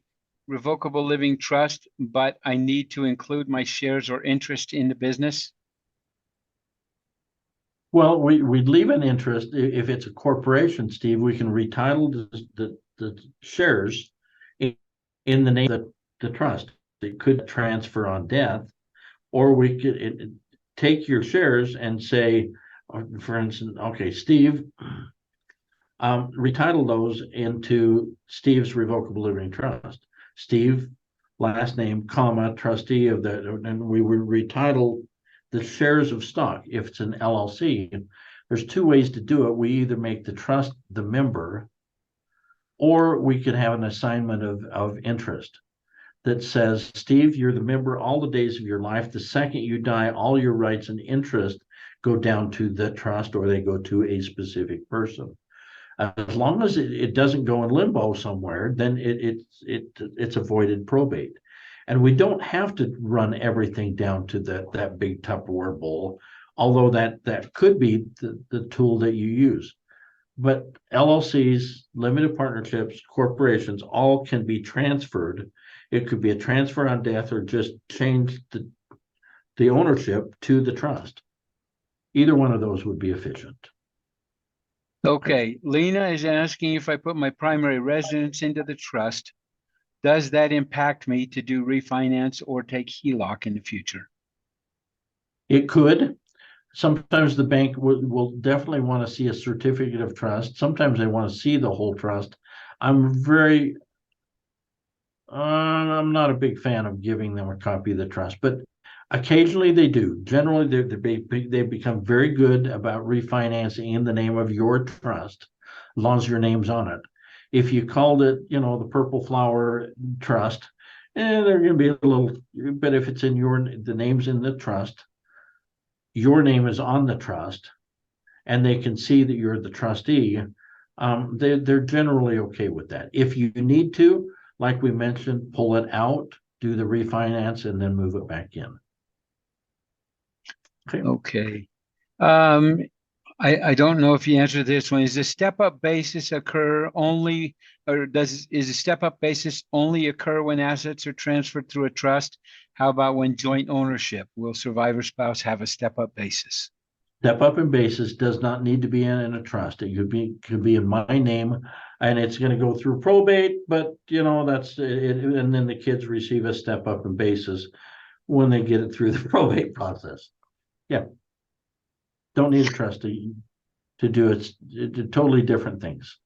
revocable living trust, but I need to include my shares or interest in the business? Well, we'd leave an interest. If it's a corporation, Steve, we can retitle the shares in the name of the trust. It could transfer on death, or we could take your shares and say, for instance, okay, Steve, retitle those into Steve's Revocable Living Trust. Steve, last name, comma, trustee of that, and we would retitle the shares of stock. If it's an LLC, there's two ways to do it. We either make the trust the member, or we could have an assignment of interest that says, Steve, you're the member all the days of your life. The second you die, all your rights and interest go down to the trust, or they go to a specific person. As long as it doesn't go in limbo somewhere, then it's avoided probate. And we don't have to run everything down to that big Tupperware bowl, although that could be the tool that you use. But LLCs, limited partnerships, corporations, all can be transferred. It could be a transfer on death, or just change the ownership to the trust. Either one of those would be efficient. Okay, Lena is asking if I put my primary residence into the trust, does that impact me to do refinance or take HELOC in the future? It could. Sometimes the bank will definitely want to see a certificate of trust. Sometimes they want to see the whole trust. I'm not a big fan of giving them a copy of the trust, but occasionally they do. Generally, they become very good about refinancing in the name of your trust, as long as your name's on it. If you called it, the Purple Flower Trust, they're going to be a little. But if it's in the name's in the trust, your name is on the trust, and they can see that you're the trustee. They're generally okay with that. If you need to, like we mentioned, pull it out, do the refinance, and then move it back in. Okay. I don't know if you answered this one. Is the step-up basis occur only, or is a step-up basis only occur when assets are transferred through a trust? How about when joint ownership? Will survivor spouse have a step-up basis? Step up in basis does not need to be in a trust. It could be in my name, and it's going to go through probate. But that's it, and then the kids receive a step up in basis when they get it through the probate process. Yeah, don't need a trustee to do it. Totally different things.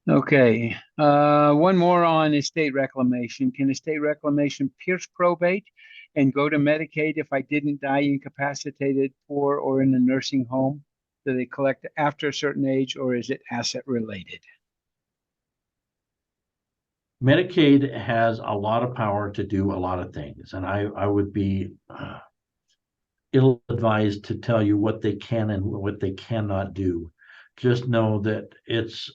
Okay. One more on estate reclamation. Can estate reclamation pierce probate and go to Medicaid if I didn't die incapacitated, poor, or in a nursing home? Do they collect after a certain age, or is it asset related? Medicaid has a lot of power to do a lot of things, and I would be ill-advised to tell you what they can and what they cannot do. Just know that it's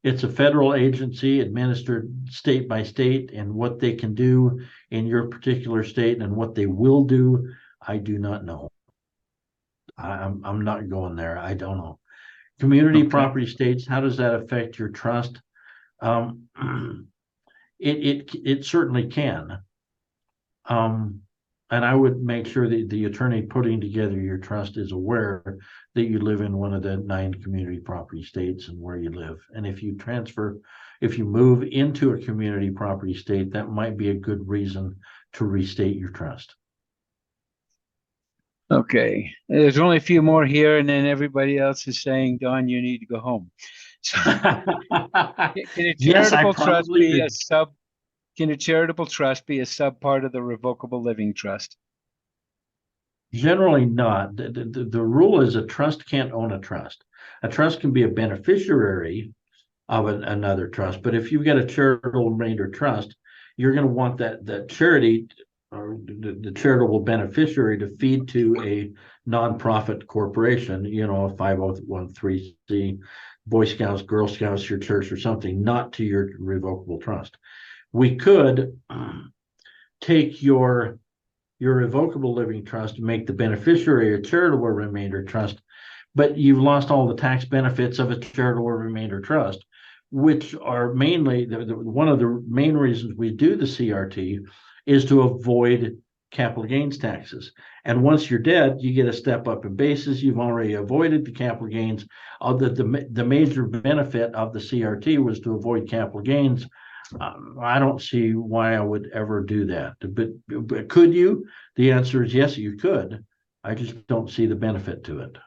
a federal agency administered state by state, and what they can do in your particular state and what they will do, I do not know. I'm not going there. I don't know. Community property states, how does that affect your trust? It certainly can. And I would make sure that the attorney putting together your trust is aware that you live in one of the 9 community property states and where you live. And if you move into a community property state, that might be a good reason to restate your trust. Okay. There's only a few more here, and then everybody else is saying, Don, you need to go home. So can a Yes, I charitable trust probably be do. Can a charitable trust be a sub part of the revocable living trust? Generally not. The rule is a trust can't own a trust. A trust can be a beneficiary of another trust, but if you've got a charitable remainder trust, you're going to want that charity or the charitable beneficiary to feed to a nonprofit corporation, a 501c, Boy Scouts, Girl Scouts, your church or something, not to your revocable trust. We could take your revocable living trust and make the beneficiary a charitable remainder trust, but you've lost all the tax benefits of a charitable remainder trust, which are mainly one of the main reasons we do the CRT is to avoid capital gains taxes. And once you're dead, you get a step up in basis. You've already avoided the capital gains. The major benefit of the CRT was to avoid capital gains. I don't see why I would ever do that. But could you? The answer is yes, you could. I just don't see the benefit to it.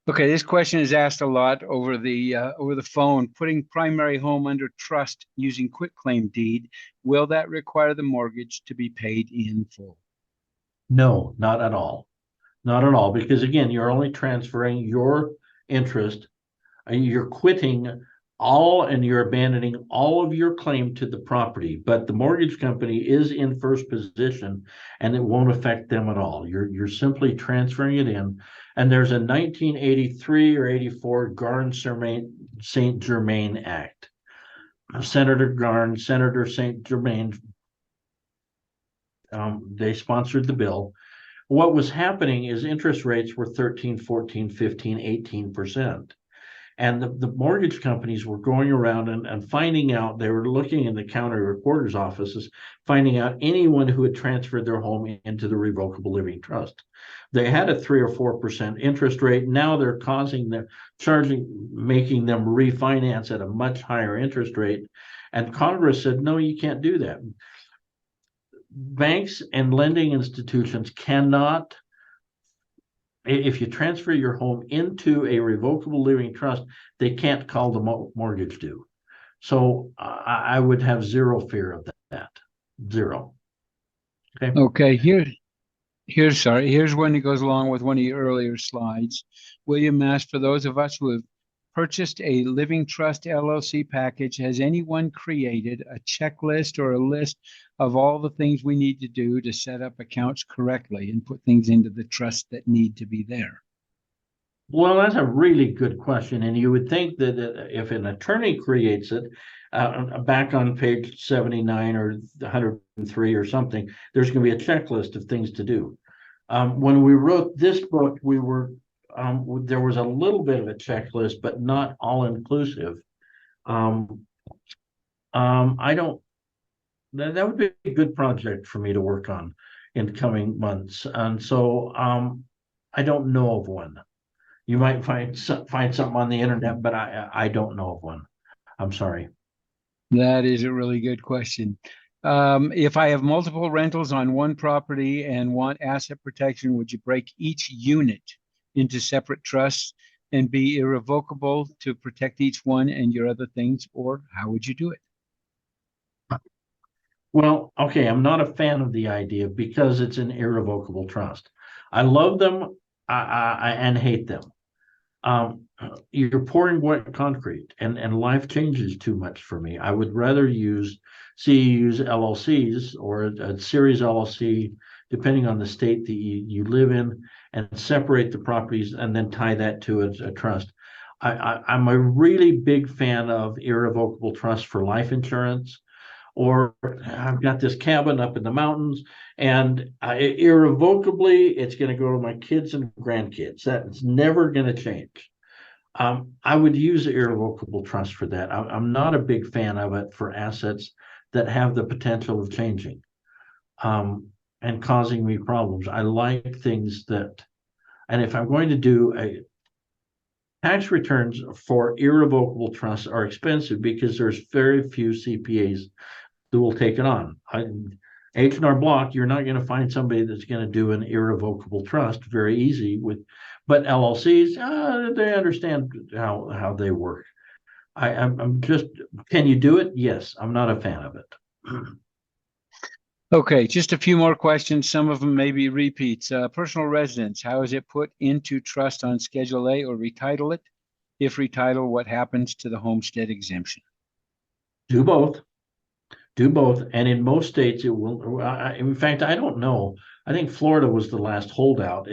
Okay, this question is asked a lot over the phone. Putting primary home under trust using quitclaim deed, will that require the mortgage to be paid in full? No, not at all. Not at all, because again, you're only transferring your interest, and you're quitting all and you're abandoning all of your claim to the property, but the mortgage company is in first position and it won't affect them at all. You're simply transferring it in. And there's a 1983 or 84 Garn-St. Germain Act. Senator Garn, Senator St. Germain, they sponsored the bill. What was happening is interest rates were 13, 14, 15, 18%. And the mortgage companies were going around and finding out, they were looking in the county recorder's offices, finding out anyone who had transferred their home into the revocable living trust. They had a 3 or 4% interest rate. Now they're making them refinance at a much higher interest rate. And Congress said, no, you can't do that. Banks and lending institutions cannot, if you transfer your home into a revocable living trust, they can't call the mortgage due. So I would have zero fear of that. Zero. Okay. Okay, here's one that goes along with one of your earlier slides. William asked, for those of us who have purchased a living trust LLC package, has anyone created a checklist or a list of all the things we need to do to set up accounts correctly and put things into the trust that need to be there? Well, that's a really good question. And you would think that if an attorney creates it, back on page 79 or 103 or something, there's going to be a checklist of things to do. When we wrote this book, there was a little bit of a checklist, but not all inclusive. I don't, that would be a good project for me to work on in the coming months. And so I don't know of one. You might find something on the internet, but I don't know of one. I'm sorry. That is a really good question. If I have multiple rentals on one property and want asset protection, would you break each unit into separate trusts and be irrevocable to protect each one and your other things, or how would you do it? Well, okay, I'm not a fan of the idea because it's an irrevocable trust. I love them and hate them. You're pouring wet concrete, and life changes too much for me. I would rather use LLCs or a series LLC, depending on the state that you live in, and separate the properties and then tie that to a trust. I'm a really big fan of irrevocable trust for life insurance. Or I've got this cabin up in the mountains, and irrevocably, it's going to go to my kids and grandkids. That's never going to change. I would use irrevocable trust for that. I'm not a big fan of it for assets that have the potential of changing and causing me problems. I like things that, and if I'm going to do tax returns for irrevocable trusts are expensive because there's very few CPAs that will take it on. H&R Block, you're not going to find somebody that's going to do an irrevocable trust very easy but LLCs, they understand how they work. I'm just, can you do it? Yes, I'm not a fan of it. Okay, just a few more questions. Some of them may be repeats. Personal residence, how is it put into trust on Schedule A, or retitle it? If retitle, what happens to the homestead exemption? Do both. Do both. And in most states, it will. In fact, I don't know. I think Florida was the last holdout.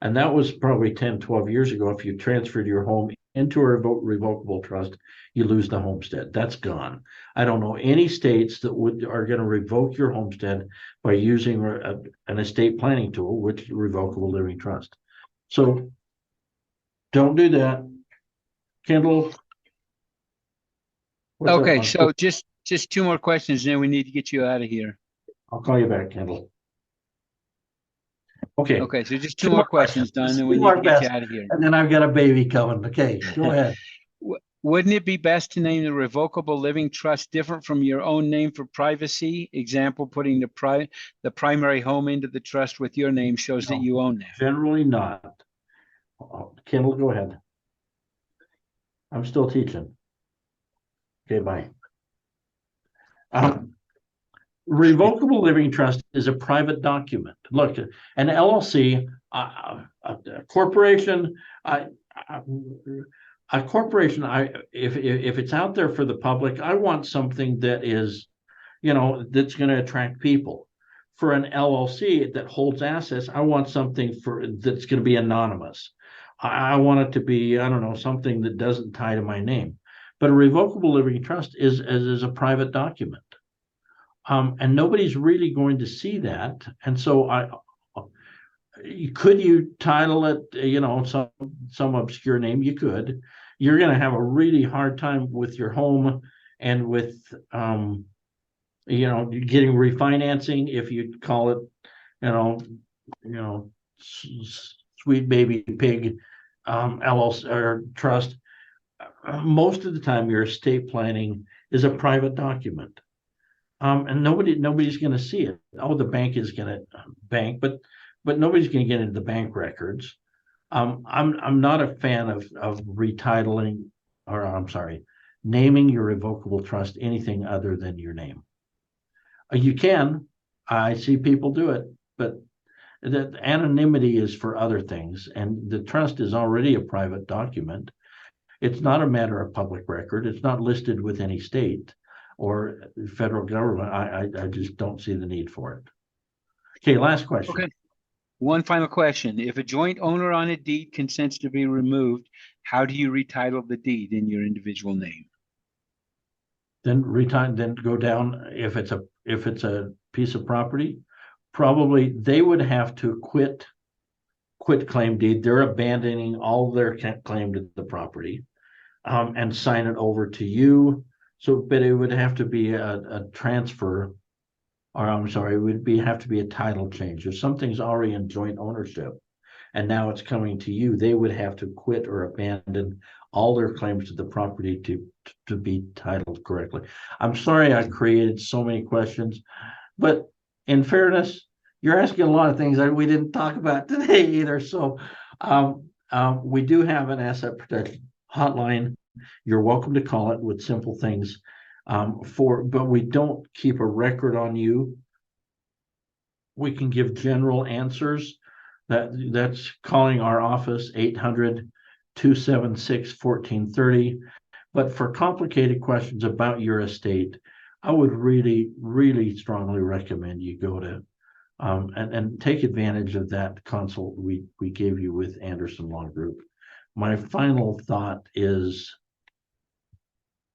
And that was probably 10, 12 years ago. If you transferred your home into a revocable trust, you lose the homestead. That's gone. I don't know any states that are going to revoke your homestead by using an estate planning tool, which is a revocable living trust. So don't do that. Kendall? Okay, so just two more questions, and then we need to get you out of here. I'll call you back, Kendall. Okay. Okay, so just two more questions done, and we need to get you out of here. And then I've got a baby coming. Okay, go ahead. Wouldn't it be best to name the revocable living trust different from your own name for privacy? Example, putting the primary home into the trust with your name shows that you own that. Generally not. Kendall, go ahead. I'm still teaching. Okay, bye. Revocable living trust is a private document. Look, an LLC, a corporation, if it's out there for the public, I want something that is, that's going to attract people. For an LLC that holds assets, I want something that's going to be anonymous. I want it to be, I don't know, something that doesn't tie to my name. But a revocable living trust is a private document. And nobody's really going to see that. And so could you title it, some obscure name? You could. you're going to have a really hard time with your home and with, getting refinancing if you call it, you know, sweet baby pig, LLC or trust. Most of the time, your estate planning is a private document. And nobody's going to see it. Oh, the bank is going to bank, but nobody's going to get into the bank records. I'm not a fan of retitling, or I'm sorry, naming your revocable trust anything other than your name. You can, I see people do it, but the anonymity is for other things, and the trust is already a private document. It's not a matter of public record. It's not listed with any state or federal government. I just don't see the need for it. Okay, last question. Okay. One final question. If a joint owner on a deed consents to be removed, how do you retitle the deed in your individual name? Then go down. If it's a piece of property, probably they would have to quit claim deed. They're abandoning all their claim to the property, and sign it over to you. So, but it would have to be a transfer, or I'm sorry, it would have to be a title change. If something's already in joint ownership and now it's coming to you, they would have to quit or abandon all their claims to the property to be titled correctly. I'm sorry I created so many questions, but in fairness, you're asking a lot of things that we didn't talk about today either. So we do have an asset protection hotline. You're welcome to call it with simple things, but we don't keep a record on you. We can give general answers. That's calling our office 800-276-1430. But for complicated questions about your estate, I would really, really strongly recommend you go to and take advantage of that consult we gave you with Anderson Law Group. My final thought is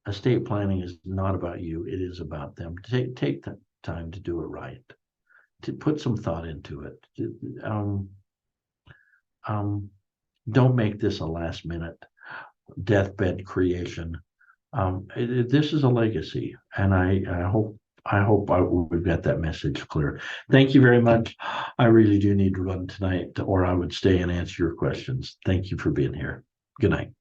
estate planning is not about you. It is about them. Take the time to do it right, to put some thought into it. Don't make this a last minute deathbed creation. This is a legacy, and I hope we've got that message clear. Thank you very much. I really do need to run tonight, or I would stay and answer your questions. Thank you for being here. Good night.